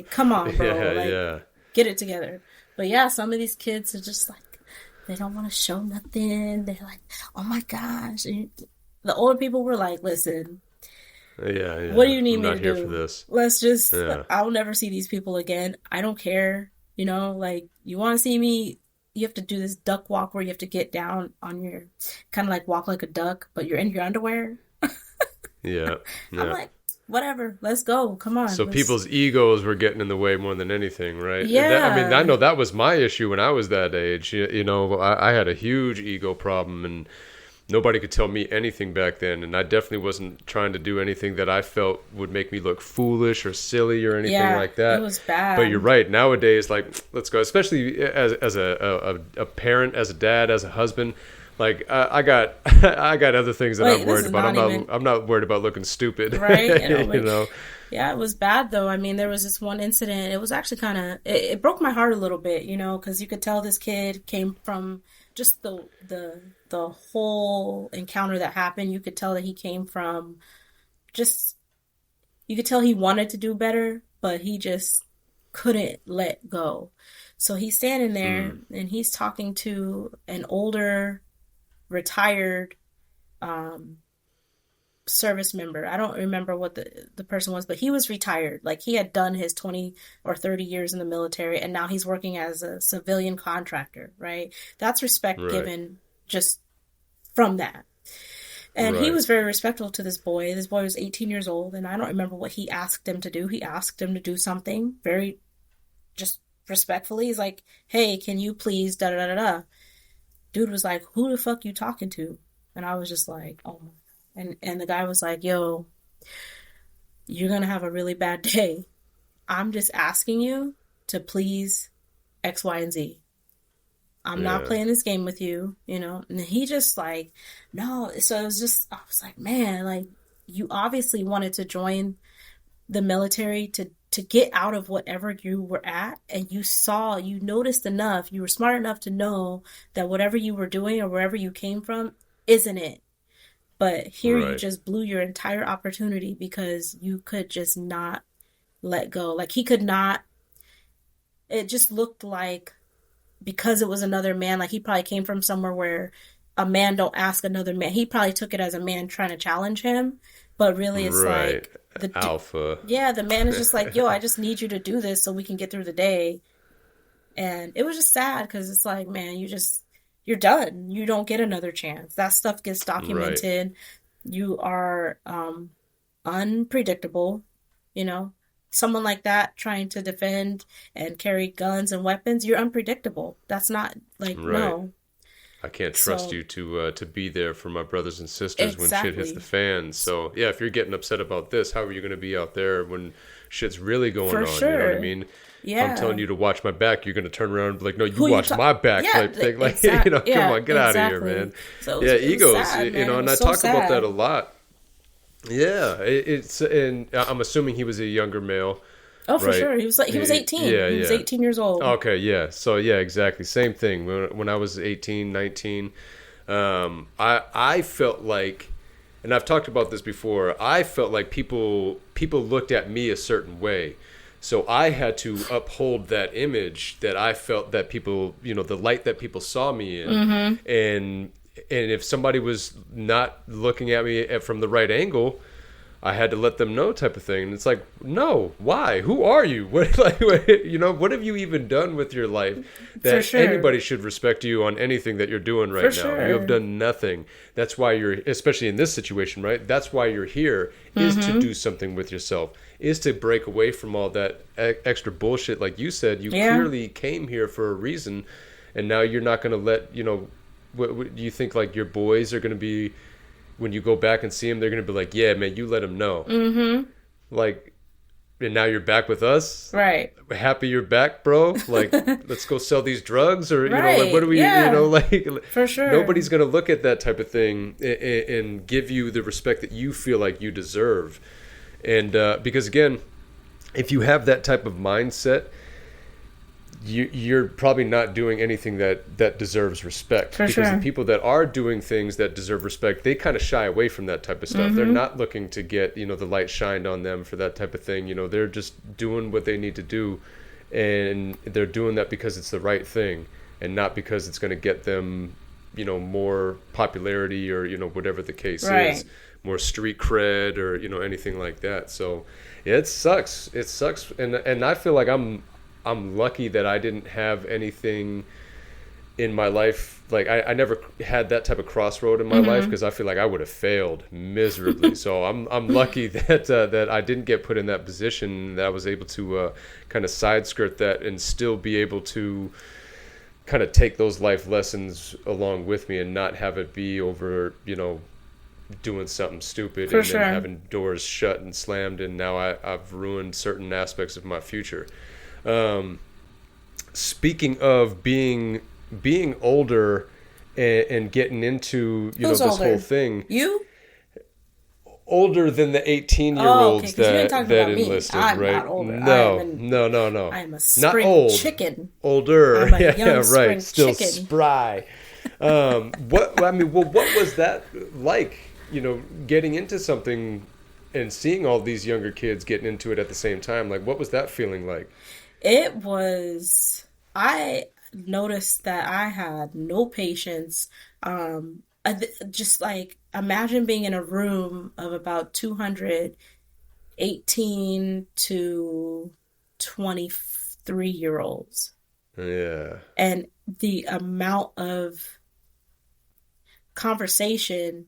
come on, bro, get it together. But yeah, some of these kids are just like, they don't want to show nothing. They're like, oh my gosh. And the older people were like, listen, what do you need me to do? I'm not here for this. Let's just, I'll never see these people again. I don't care. You want to see me, you have to do this duck walk where you have to get down on your, kind of like walk like a duck, but you're in your underwear. I'm like, whatever, let's go. Come on. So people's egos were getting in the way more than anything, right? Yeah. I know that was my issue when I was that age. I had a huge ego problem, and nobody could tell me anything back then, and I definitely wasn't trying to do anything that I felt would make me look foolish or silly or anything like that. It was bad. But you're right. Nowadays, like, let's go. Especially as a parent, as a dad, as a husband, Like I got I got other things that I'm Like, this worried is about. not even I'm not worried about looking stupid. right. You know. Yeah, it was bad though. I mean, there was this one incident. It was actually kind of it broke my heart a little bit, because you could tell this kid came from just the whole encounter that happened. You could tell that he came from just you could tell he wanted to do better, but he just couldn't let go. So he's standing there Mm, and he's talking to an older, retired um, service member. I don't remember what the person was, but he was retired. Like he had done his 20 or 30 years in the military and now he's working as a civilian contractor, right? That's respect right. given just from that. And he Right. was very respectful to this boy. This boy was 18 years old, and I don't remember what he asked him to do. He asked him to do something very just respectfully. He's like, "Hey, can you please da da da da?" Dude was like, "Who the fuck you talking to?" And I was just like, "Oh." And the guy was like, "Yo, you're gonna have a really bad day. I'm just asking you to please X, Y, and Z. I'm not Yeah. playing this game with you. And he just like, no. So it was just, I was like, man, like, you obviously wanted to join the military to get out of whatever you were at. And you noticed enough, you were smart enough to know that whatever you were doing or wherever you came from isn't it. But here you Right. just blew your entire opportunity because you could just not let go. Like, he could not, it just looked like because it was another man, like he probably came from somewhere where a man don't ask another man. He probably took it as a man trying to challenge him, but really it's Right. like Alpha. yeah, the man is just like, yo, I just need you to do this so we can get through the day. And it was just sad because it's like, man, you're done. You don't get another chance. That stuff gets Right. documented. You are unpredictable, you know. Someone like that trying to defend and carry guns and weapons, you're unpredictable. That's not like Right. no. I can't trust So you to be there for my brothers and sisters when shit hits the exactly. fan. So yeah, if you're getting upset about this, how are you going to be out there when shit's really going For on? You know what I sure. mean? If I'm telling Yeah. you to watch my back, you're going to turn around and be like, no, you Who you watch talk? my back Yeah, type thing. Like, come yeah, on, get out of here, exactly. man. So Yeah, it was egos, sad, man. It and was I so talk about that a sad. lot. Yeah, it's, and I'm assuming he was a younger male, Oh, for right? sure. He was 18. Yeah, He was yeah. 18 years old. Okay, yeah. So yeah, exactly. Same thing. When I was 18, 19, I felt like, and I've talked about this before, I felt like people looked at me a certain way. So I had to uphold that image that I felt that people, the light that people saw me in. Mm-hmm. And if somebody was not looking at me from the right angle, I had to let them know, type of thing. And it's like, no, why? Who are you? What have you even done with your life For that sure. anybody should respect you on anything that you're doing For right now? You have sure. done nothing. That's why you're, especially in this situation, right? That's why you're here, is to Mm-hmm. do something with yourself, is to break away from all that extra bullshit. Like you said, you Yeah. clearly came here for a reason, and now you're not going to what do you think, like, your boys are going to be, when you go back and see them, they're going to be like, yeah, man, you let them know. Mm-hmm. Like, and now you're back with us. Right. Happy you're back, bro. Like, let's go sell these drugs, or like, what Right. do we, Yeah. like, For sure. nobody's gonna look at that type of thing and give you the respect that you feel like you deserve. And because again, if you have that type of mindset, you're probably not doing anything that deserves respect, For because the sure. people that are doing things that deserve respect, they kind of shy away from that type of stuff. They're Mm-hmm. not looking to get the light shined on them for that type of thing. They're just doing what they need to do, and they're doing that because it's the right thing, and not because it's going to get them more popularity, or whatever the case Right. is, more street cred, or anything like that. So yeah, it sucks, and I feel like I'm lucky that I didn't have anything in my life. Like, I never had that type of crossroad in my life, Mm-hmm. because I feel like I would have failed miserably. So I'm lucky that I didn't get put in that position, that I was able to kind of side skirt that and still be able to kind of take those life lessons along with me, and not have it be over, doing something stupid For and then sure. having doors shut and slammed, and now I've ruined certain aspects of my future. Um, Speaking of being older and getting into, Who's this older? whole thing. You? Older than the 18-year-olds Oh, okay, because you ain't talking that about me. enlisted, I'm right? not older. No. I am a Not spring old. chicken. Older. I'm a Yeah, young right. spring Still chicken. spry. What was that like, getting into something and seeing all these younger kids getting into it at the same time? Like, what was that feeling like? It was, I noticed that I had no patience. Just like imagine being in a room of about 218 to 23-year-olds. Yeah. And the amount of conversation,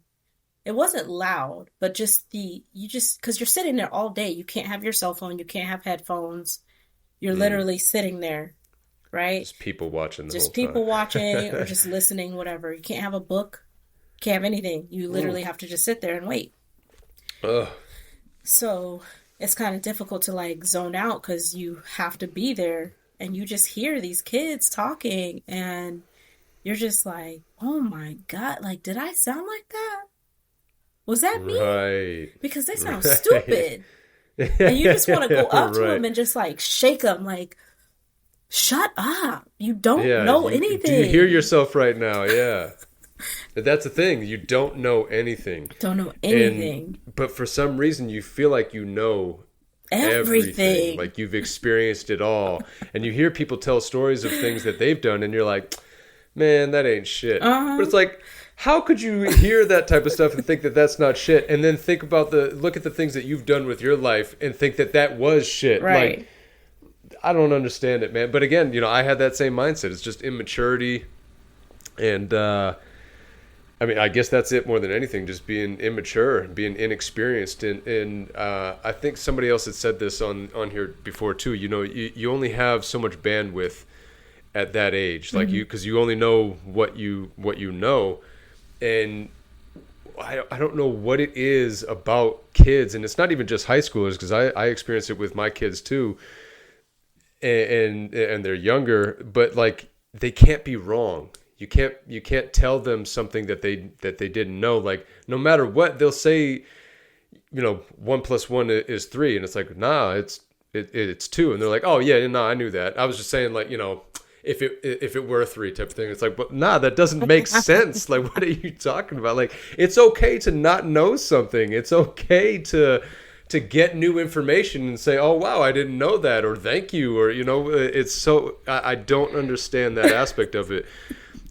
it wasn't loud, but because you're sitting there all day, you can't have your cell phone, you can't have headphones. You're literally sitting there, right? Just people watching the whole Just time. people watching or just listening, whatever. You can't have a book, can't have anything. You literally have to just sit there and wait. Ugh. So it's kind of difficult to like zone out because you have to be there and you just hear these kids talking and you're just like, oh my God, like, did I sound like that? Was that me? Right. Because they sound Right. stupid. And you just want to go up to Right. them and just like shake them, like, shut up. You don't Yeah, know do anything. you hear yourself right now? Yeah. That's the thing. You don't know anything. Don't know anything. But for some reason, you feel like you know Everything. Like you've experienced it all. And you hear people tell stories of things that they've done, and you're like, man, that ain't shit. But it's like, how could you hear that type of stuff and think that that's not shit, and then look at the things that you've done with your life and think that that was shit? Right. Like, I don't understand it, man. But again, I had that same mindset. It's just immaturity. And, I guess that's it more than anything, just being immature, being inexperienced. And I think somebody else had said this on here before too. You only have so much bandwidth at that age, like because you only know what you know. And I don't know what it is about kids, and it's not even just high schoolers, because I experienced it with my kids too, and they're younger, but like they can't be wrong. You can't tell them something that they didn't know. Like, no matter what, they'll say, 1 + 1 is 3, and it's like, nah, it's 2, and they're like, oh yeah, no, I knew that. I was just saying, like, if it were 3 type of thing. It's like, but nah, that doesn't make sense. Like, what are you talking about? Like, it's okay to not know something. It's okay to get new information and say, oh wow, I didn't know that, or thank you, or it's so I don't understand that aspect of it,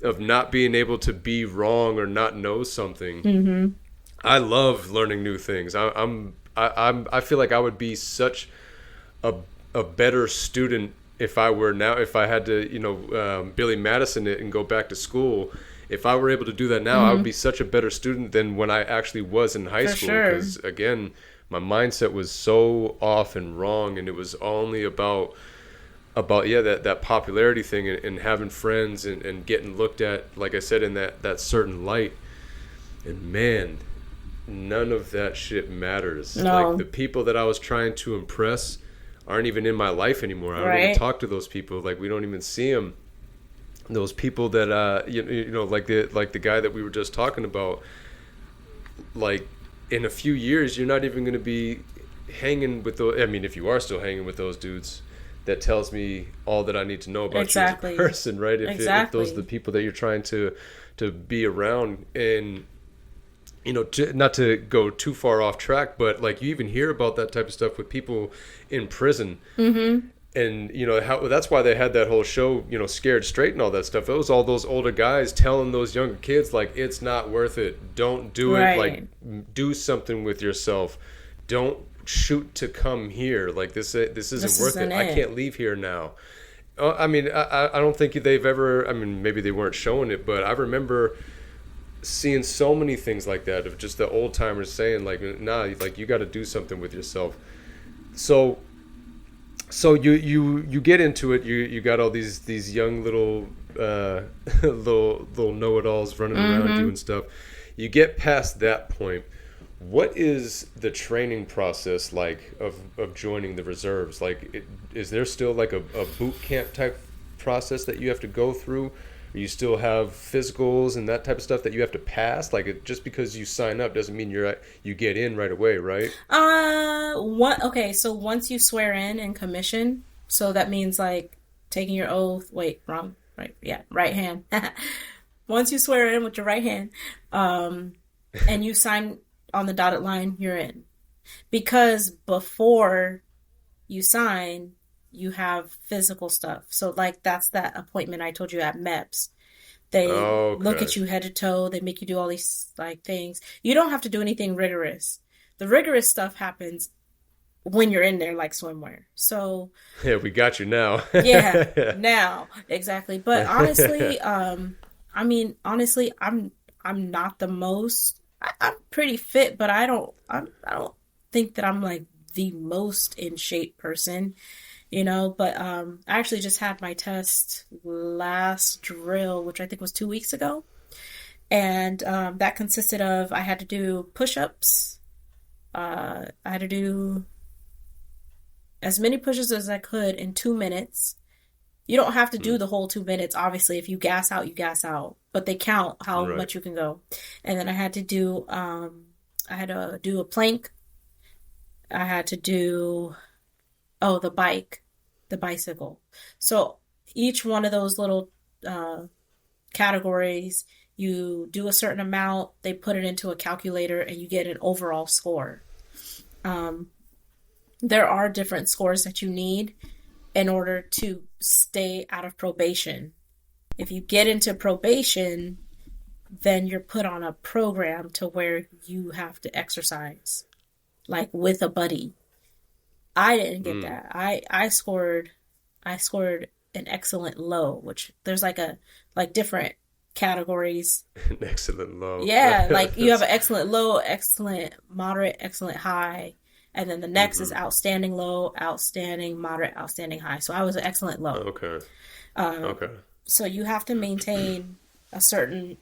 of not being able to be wrong or not know something. I love learning new things. I feel like I would be such a better student if I had to, Billy Madison it and go back to school. If I were able to do that now, I would be such a better student than when I actually was in high school. Because again, my mindset was so off and wrong, and it was only about that popularity thing, and having friends and getting looked at, like I said, in that certain light. And man, none of that shit matters. No. Like, the people that I was trying to impress aren't even in my life anymore. I don't even talk to those people. Like, we don't even see them. Those people that like the guy that we were just talking about, like, in a few years you're not even going to be hanging with those. I mean, if you are still hanging with those dudes, that tells me all that I need to know about you as a person, right? If those are the people that you're trying to be around. And not to go too far off track, but like, you even hear about that type of stuff with people in prison. And how that's why they had that whole show, Scared Straight and all that stuff. It was all those older guys telling those younger kids, like, it's not worth it, don't do it, like, do something with yourself, don't shoot to come here, like, this isn't worth it. I can't leave here now. I mean, I don't think they've ever, I mean, maybe they weren't showing it, but I remember seeing so many things like that, of just the old timers saying, like, nah, like, you got to do something with yourself. So you get into it. You got all these young little little know-it-alls running around doing stuff. You get past that point. What is the training process like of joining the reserves? Like, is there still like a boot camp type process that you have to go through? Or you still have physicals and that type of stuff that you have to pass? Like, just because you sign up doesn't mean you get in right away, right? What? Okay, so once you swear in and commission, so that means like taking your oath. Wait, wrong. Right, yeah, right hand. Once you swear in with your right hand, um, and you sign on the dotted line, you're in. Because before you sign, you have physical stuff. So like that's that appointment I told you at MEPS. They look Okay. at you head to toe. They make you do all these like things. You don't have to do anything rigorous. The rigorous stuff happens when you're in there, like swimwear. So Yeah, we got you now. yeah, now exactly. But honestly, I mean, honestly, I'm not the most. I'm pretty fit, but I don't think that I'm like the most in shape person, you know. But I actually just had my test last drill, which I think was 2 weeks ago, and that consisted of I had to do push-ups. I had to do as many push-ups as I could in 2 minutes. You don't have to do Mm, the whole 2 minutes. Obviously, if you gas out, you gas out. But they count how right. much you can go. And then I had to do a plank. I had to do, oh, the bicycle. So each one of those little uh, categories, you do a certain amount, they put it into a calculator, and you get an overall score. Um, there are different scores that you need in order to stay out of probation. If you get into probation, then you're put on a program to where you have to exercise, like with a buddy. I didn't get Mm. that. I scored an excellent low, which there's like different categories. An excellent low. Yeah, like you have That's, an excellent low, excellent moderate, excellent high, and then the next is hmm. outstanding low, outstanding moderate, outstanding high. So I was an excellent low. Okay. Uh, Okay. so you have to maintain a certain,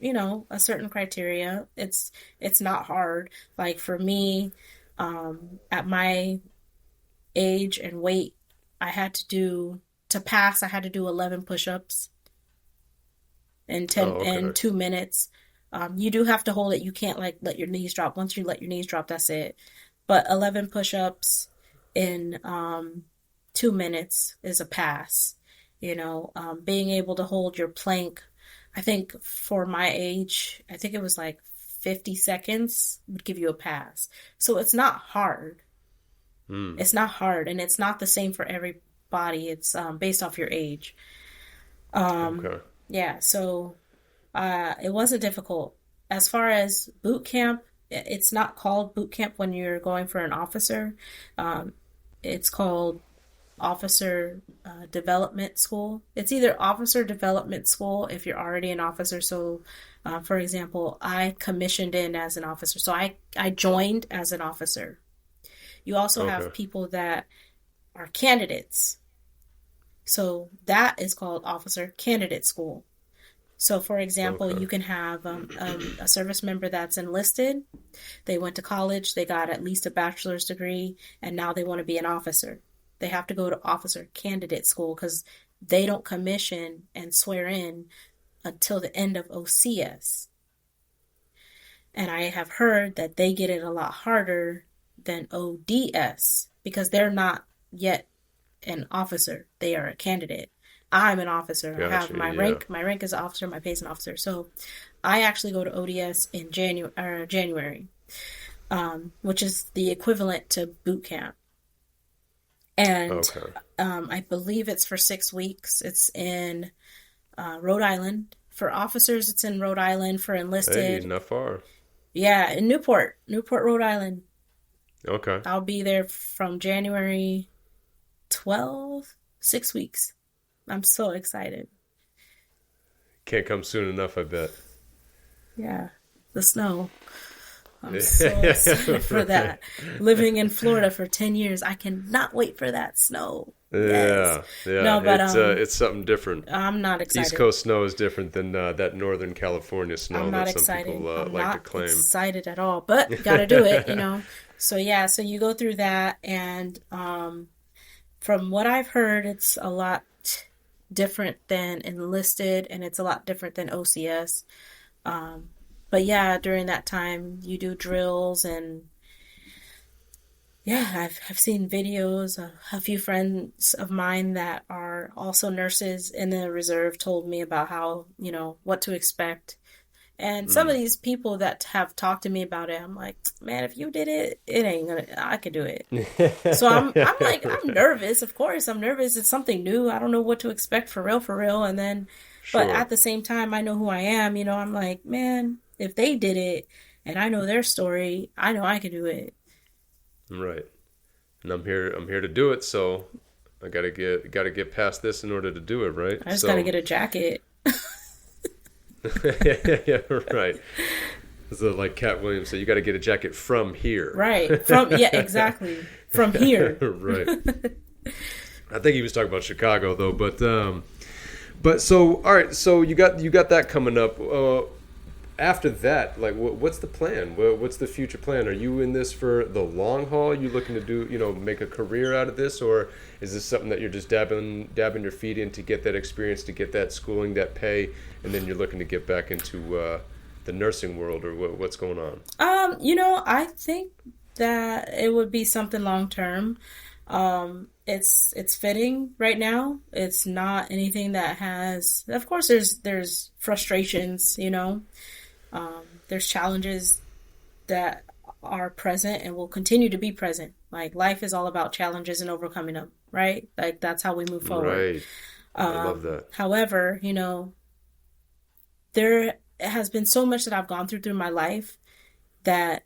a certain criteria. It's not hard. Like for me, at my age and weight, I had to do to pass. I had to do 11 push-ups in Oh, 2 minutes. You do have to hold it. You can't like let your knees drop. Once you let your knees drop, that's it. But 11 push-ups in 2 minutes is a pass. Being able to hold your plank, I think for my age, I think it was like 50 seconds would give you a pass. So it's not hard. okay. It's not hard, and it's not the same for everybody. It's based off your age. Um, Okay. yeah, so it wasn't difficult. As far as boot camp, it's not called boot camp when you're going for an officer. Um, it's called officer development school. It's either officer development school if you're already an officer. So, for example, I commissioned in as an officer. So I joined as an officer. You also Okay. have people that are candidates. So that is called officer candidate school. So, for example, Okay. you can have a service member that's enlisted. They went to college, they got at least a bachelor's degree, and now they want to be an officer. They have to go to officer candidate school because they don't commission and swear in until the end of OCS. And I have heard that they get it a lot harder than ODS because they're not yet an officer. They are a candidate. I'm an officer. I have Gotcha. my Yeah. rank. My rank is officer. My pay is an officer. So I actually go to ODS in January, which is the equivalent to boot camp. And Okay. I believe it's for 6 weeks. It's in Rhode Island. For officers, it's in Rhode Island. For Hey, enlisted, not far. yeah, in Newport, Rhode Island. Okay. I'll be there from January 12th, 6 weeks. I'm so excited. Can't come soon enough, I bet. Yeah, the snow. I'm so excited for that. Living in Florida for 10 years, I cannot wait for that snow. Yes. Yeah, yeah. No, but It's something different. I'm not East excited. Coast snow is different than that Northern California I'm snow not that some excited. people I'm like to not claim. excited at all, but you got to do it. So yeah, so you go through that and from what I've heard, it's a lot different than enlisted, and it's a lot different than OCS. Um, but yeah, during that time, you do drills, and yeah, I've seen videos. A few friends of mine that are also nurses in the reserve told me about how, what to expect. And some of Mm. these people that have talked to me about it, I'm like, man, if you did it, it ain't gonna, I could do it. So I'm like, I'm Right. nervous. Of course, I'm nervous. It's something new. I don't know what to expect for real, for real. And then, but Sure. at the same time, I know who I am. I'm like, man, if they did it and I know their story, I know I can do it. Right. And I'm here to do it, so I gotta get past this in order to do it, right? I just got to So get a jacket. yeah, right. So like Cat Williams said, you gotta get a jacket from here. Right. Yeah, exactly. From here. Right. I think he was talking about Chicago though, but so all right, so you got that coming up. After that, like, what's the plan? What's the future plan? Are you in this for the long haul? Are you looking to do, make a career out of this, or is this something that you're just dabbing your feet in to get that experience, to get that schooling, that pay, and then you're looking to get back into the nursing world, or what's going on? I think that it would be something long term. It's fitting right now. It's not anything that has, of course, there's frustrations, there's challenges that are present and will continue to be present. Like life is all about challenges and overcoming them, right? Like that's how we move forward. Right. I love that. However, there has been so much that I've gone through my life that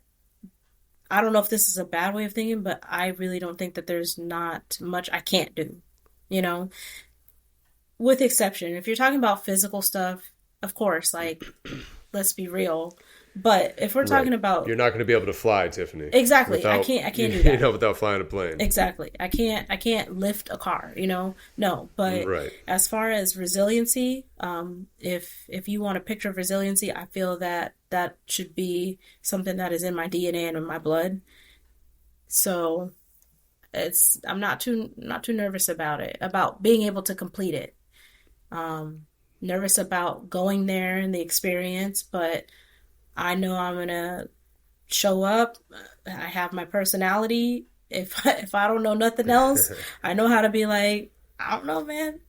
I don't know if this is a bad way of thinking, but I really don't think that there's not much I can't do, you know, with exception. If you're talking about physical stuff, of course, like, let's be real. But if we're Right. talking about You're not going to be able to fly, Tiffany, exactly, without I can't do that. without flying a plane. Exactly. I can't lift a car, No, but Right. as far as resiliency, if you want a picture of resiliency, I feel that that should be something that is in my DNA and in my blood. So I'm not too nervous about it, about being able to complete it. Nervous about going there and the experience, but I know I'm gonna show up. I have my personality. If I don't know nothing else, I know how to be like, I don't know, man.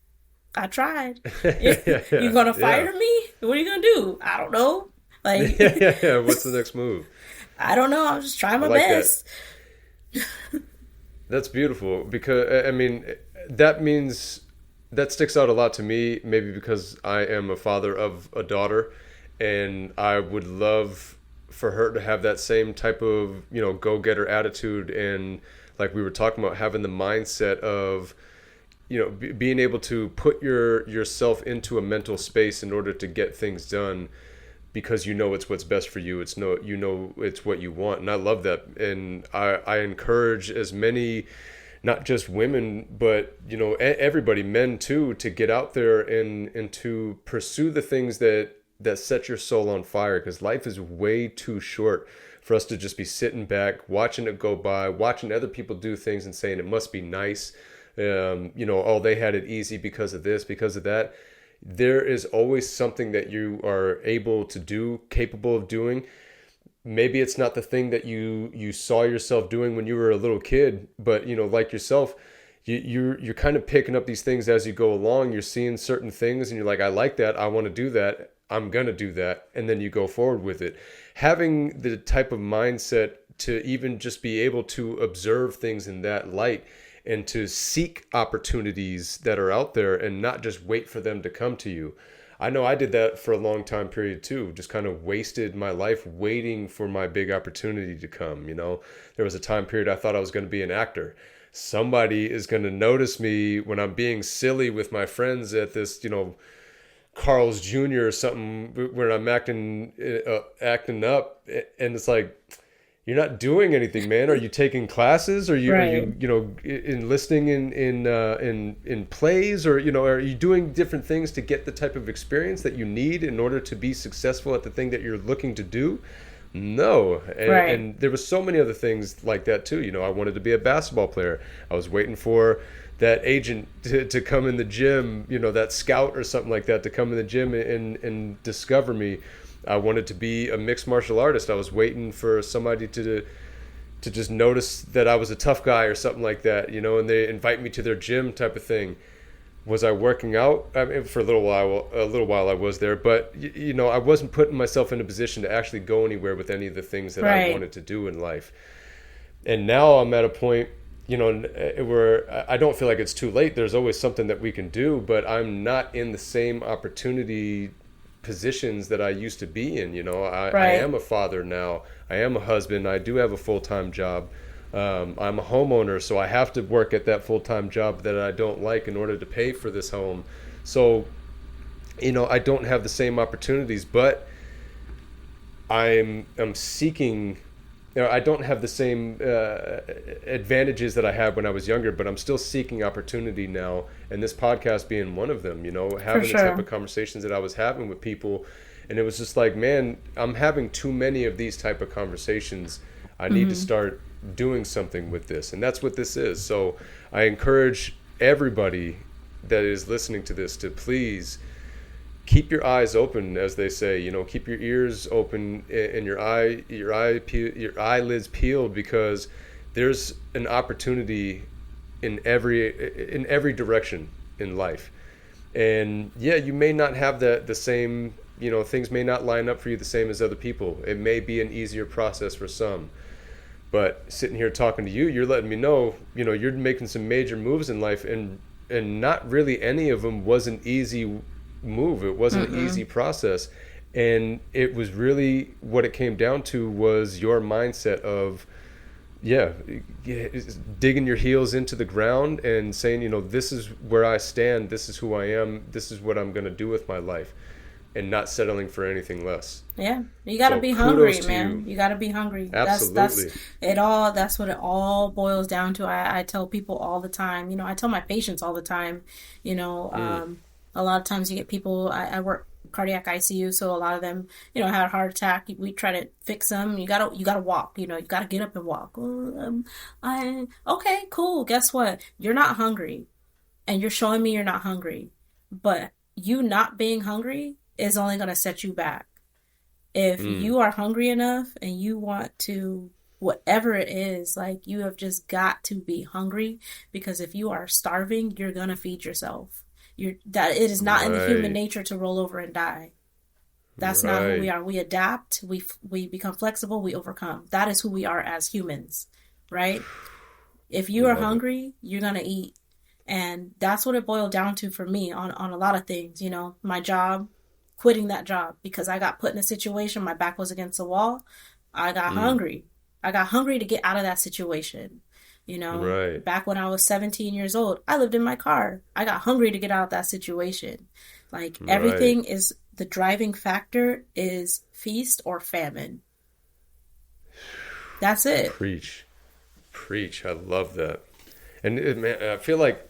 I tried. You're gonna Yeah. fire me? What are you gonna do? I don't know. Like, Yeah. What's the next move? I don't know. I'm just trying I my like that. best. That's beautiful because I mean that means that sticks out a lot to me. Maybe because I am a father of a daughter, and I would love for her to have that same type of go-getter attitude, and like we were talking about, having the mindset of being able to put yourself into a mental space in order to get things done, because it's what's best for you. It's no it's what you want. And I love that. And I encourage as many, not just women, but everybody, men too, to get out there and to pursue the things that set your soul on fire, because life is way too short for us to just be sitting back watching it go by, watching other people do things and saying it must be nice. Oh, they had it easy because of this, because of that. There is always something that you are able to do, capable of doing. Maybe it's not the thing that you saw yourself doing when you were a little kid, but like yourself, you're kind of picking up these things as you go along. You're seeing certain things and you're like, I like that, I want to do that, I'm gonna do that, and then you go forward with it. Having the type of mindset to even just be able to observe things in that light, and to seek opportunities that are out there and not just wait for them to come to you. I know I did that for a long time period too. Just kind of wasted my life waiting for my big opportunity to come. There was a time period I thought I was going to be an actor. Somebody is going to notice me when I'm being silly with my friends at this, Carl's Jr. or something, where I'm acting up, and it's like, you're not doing anything, man. Are you taking classes? Right. Enlisting in plays, or are you doing different things to get the type of experience that you need in order to be successful at the thing that you're looking to do? No. Right. And there was so many other things like that too. I wanted to be a basketball player. I was waiting for that agent to come in the gym, that scout or something like that to come in the gym and discover me. I wanted to be a mixed martial artist. I was waiting for somebody to just notice that I was a tough guy or something like that, and they invite me to their gym type of thing. Was I working out? I mean, for a little while I was there, but I wasn't putting myself in a position to actually go anywhere with any of the things that I wanted to do in life. And now I'm at a point, where I don't feel like it's too late. There's always something that we can do, but I'm not in the same opportunity positions that I used to be in. I am a father now. I am a husband. I do have a full-time job. I'm a homeowner, so I have to work at that full-time job that I don't like in order to pay for this home. So, I don't have the same opportunities, but I'm seeking. I don't have the same advantages that I had when I was younger, but I'm still seeking opportunity now, and this podcast being one of them. Having the type of conversations that I was having with people, and it was just like, man, I'm having too many of these type of conversations. I need to start doing something with this, and that's what this is. So I encourage everybody that is listening to this to please keep your eyes open, as they say. Keep your ears open and your eyelids peeled, because there's an opportunity in every direction in life. And yeah, you may not have the same, things may not line up for you the same as other people. It may be an easier process for some. But sitting here talking to you, you're letting me know, you're making some major moves in life, and not really any of them was an easy move. It wasn't an easy process. And it was really what it came down to was your mindset of, digging your heels into the ground and saying, this is where I stand, this is who I am, this is what I'm going to do with my life, and not settling for anything less. Yeah, you got to be hungry, man. You got to be hungry. Absolutely. That's what it all boils down to. I tell people all the time. I tell my patients all the time. A lot of times you get people. I work cardiac ICU, so a lot of them, had a heart attack. We try to fix them. You gotta walk. You gotta get up and walk. Okay, cool. Guess what? You're not hungry, and you're showing me you're not hungry. But you not being hungry is only going to set you back. If you are hungry enough and you want to, whatever it is, like, you have just got to be hungry, because if you are starving, you're going to feed yourself. That it is not in the human nature to roll over and die. That's not who we are. We adapt, we become flexible, we overcome. That is who we are as humans, right? If you are hungry, you're going to eat. And that's what it boiled down to for me on a lot of things. My job, quitting that job because I got put in a situation, my back was against the wall. I got hungry. I got hungry to get out of that situation. Back when I was 17 years old, I lived in my car. I got hungry to get out of that situation. Like, everything is, the driving factor is feast or famine. That's it. Preach. I love that. And man, I feel like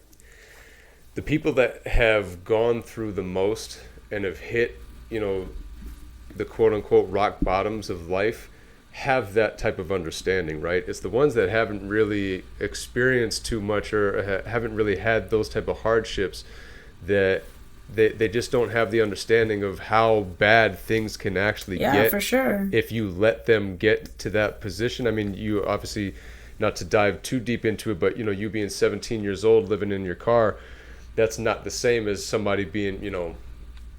the people that have gone through the most and have hit, the quote unquote rock bottoms of life have that type of understanding, right? It's the ones that haven't really experienced too much or haven't really had those type of hardships that they just don't have the understanding of how bad things can actually get. For sure. If you let them get to that position. I mean, you obviously, not to dive too deep into it, but you being 17 years old living in your car, that's not the same as somebody being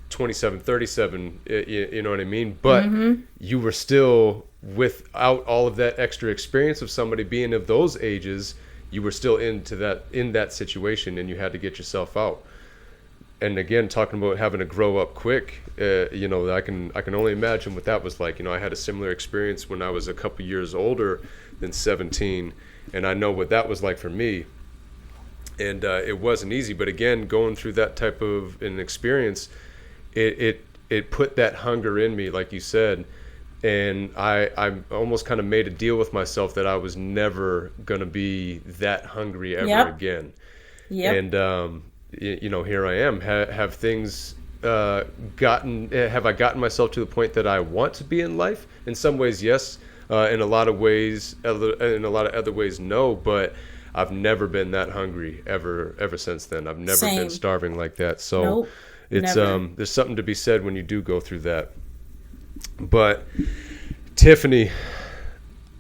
27, 37, you know what I mean? But you were still, without all of that extra experience of somebody being of those ages, you were still in that situation, and you had to get yourself out. And again, talking about having to grow up quick, I can only imagine what that was like. I had a similar experience when I was a couple years older than 17, and I know what that was like for me. And it wasn't easy, but again, going through that type of an experience, it put that hunger in me, like you said, and I almost kind of made a deal with myself that I was never gonna be that hungry ever again. And here I am. Have things have I gotten myself to the point that I want to be in life? In some ways, yes. In a lot of ways, in a lot of other ways, no. But I've never been that hungry ever since then. I've never Same. been starving like that. So Nope. it's Never. there's something to be said when you do go through that. But Tiffany,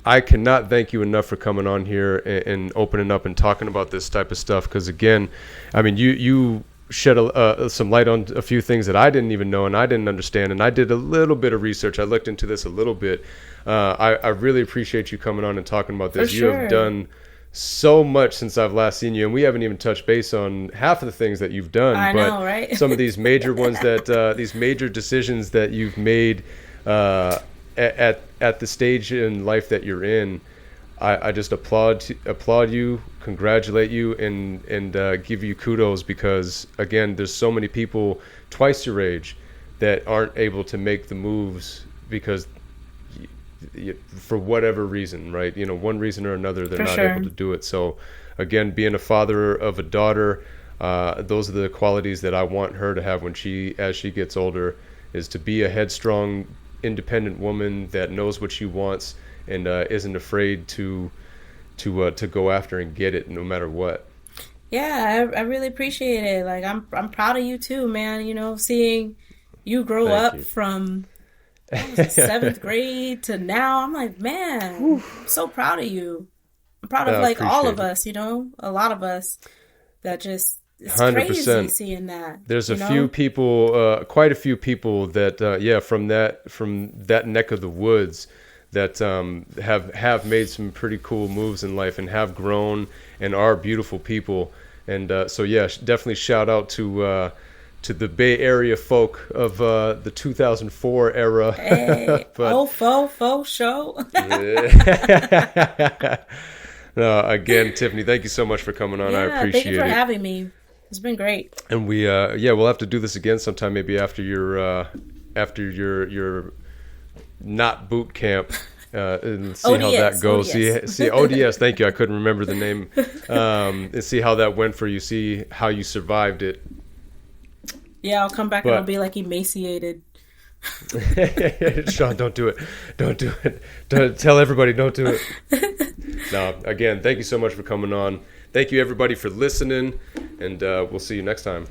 I cannot thank you enough for coming on here and opening up and talking about this type of stuff. Because again, I mean, you shed some light on a few things that I didn't even know and I didn't understand. And I did a little bit of research. I looked into this a little bit. I really appreciate you coming on and talking about this. For You have sure. done so much since I've last seen you, and we haven't even touched base on half of the things that you've done. I but know, right? some of these major ones that these major decisions that you've made at the stage in life that you're in, I just applaud you, congratulate you, and give you kudos, because again, there's so many people twice your age that aren't able to make the moves because for whatever reason, right? You know, one reason or another, they're For not sure. able to do it. So again, being a father of a daughter, those are the qualities that I want her to have as she gets older, is to be a headstrong, independent woman that knows what she wants and isn't afraid to go after and get it no matter what. Yeah, I really appreciate it. Like I'm proud of you too, man. You know, seeing you grow Thank up you. from what was it, seventh grade to now, I'm like, man, I'm so proud of you. I'm proud of I like all appreciate of it. us, you know, a lot of us that just it's crazy 100%. seeing that. There's a You few know? people, quite a few people that, from that neck of the woods that have made some pretty cool moves in life and have grown and are beautiful people. And so, yeah, definitely shout out to the Bay Area folk of the 2004 era. Hey, But oh, faux show. no, again, Tiffany, thank you so much for coming on. I Yeah, thank you appreciate for it. having me. It's been great. And we'll have to do this again sometime, maybe after your not boot camp, and see how that ODS, goes. ODS. See ODS. Thank you. I couldn't remember the name. And see how that went for you. See how you survived it. Yeah, I'll come back and But- I'll be like emaciated. Sean, don't do it. Don't do it. Don't tell everybody. Don't do it. No. Again, thank you so much for coming on. Thank you everybody for listening, and we'll see you next time.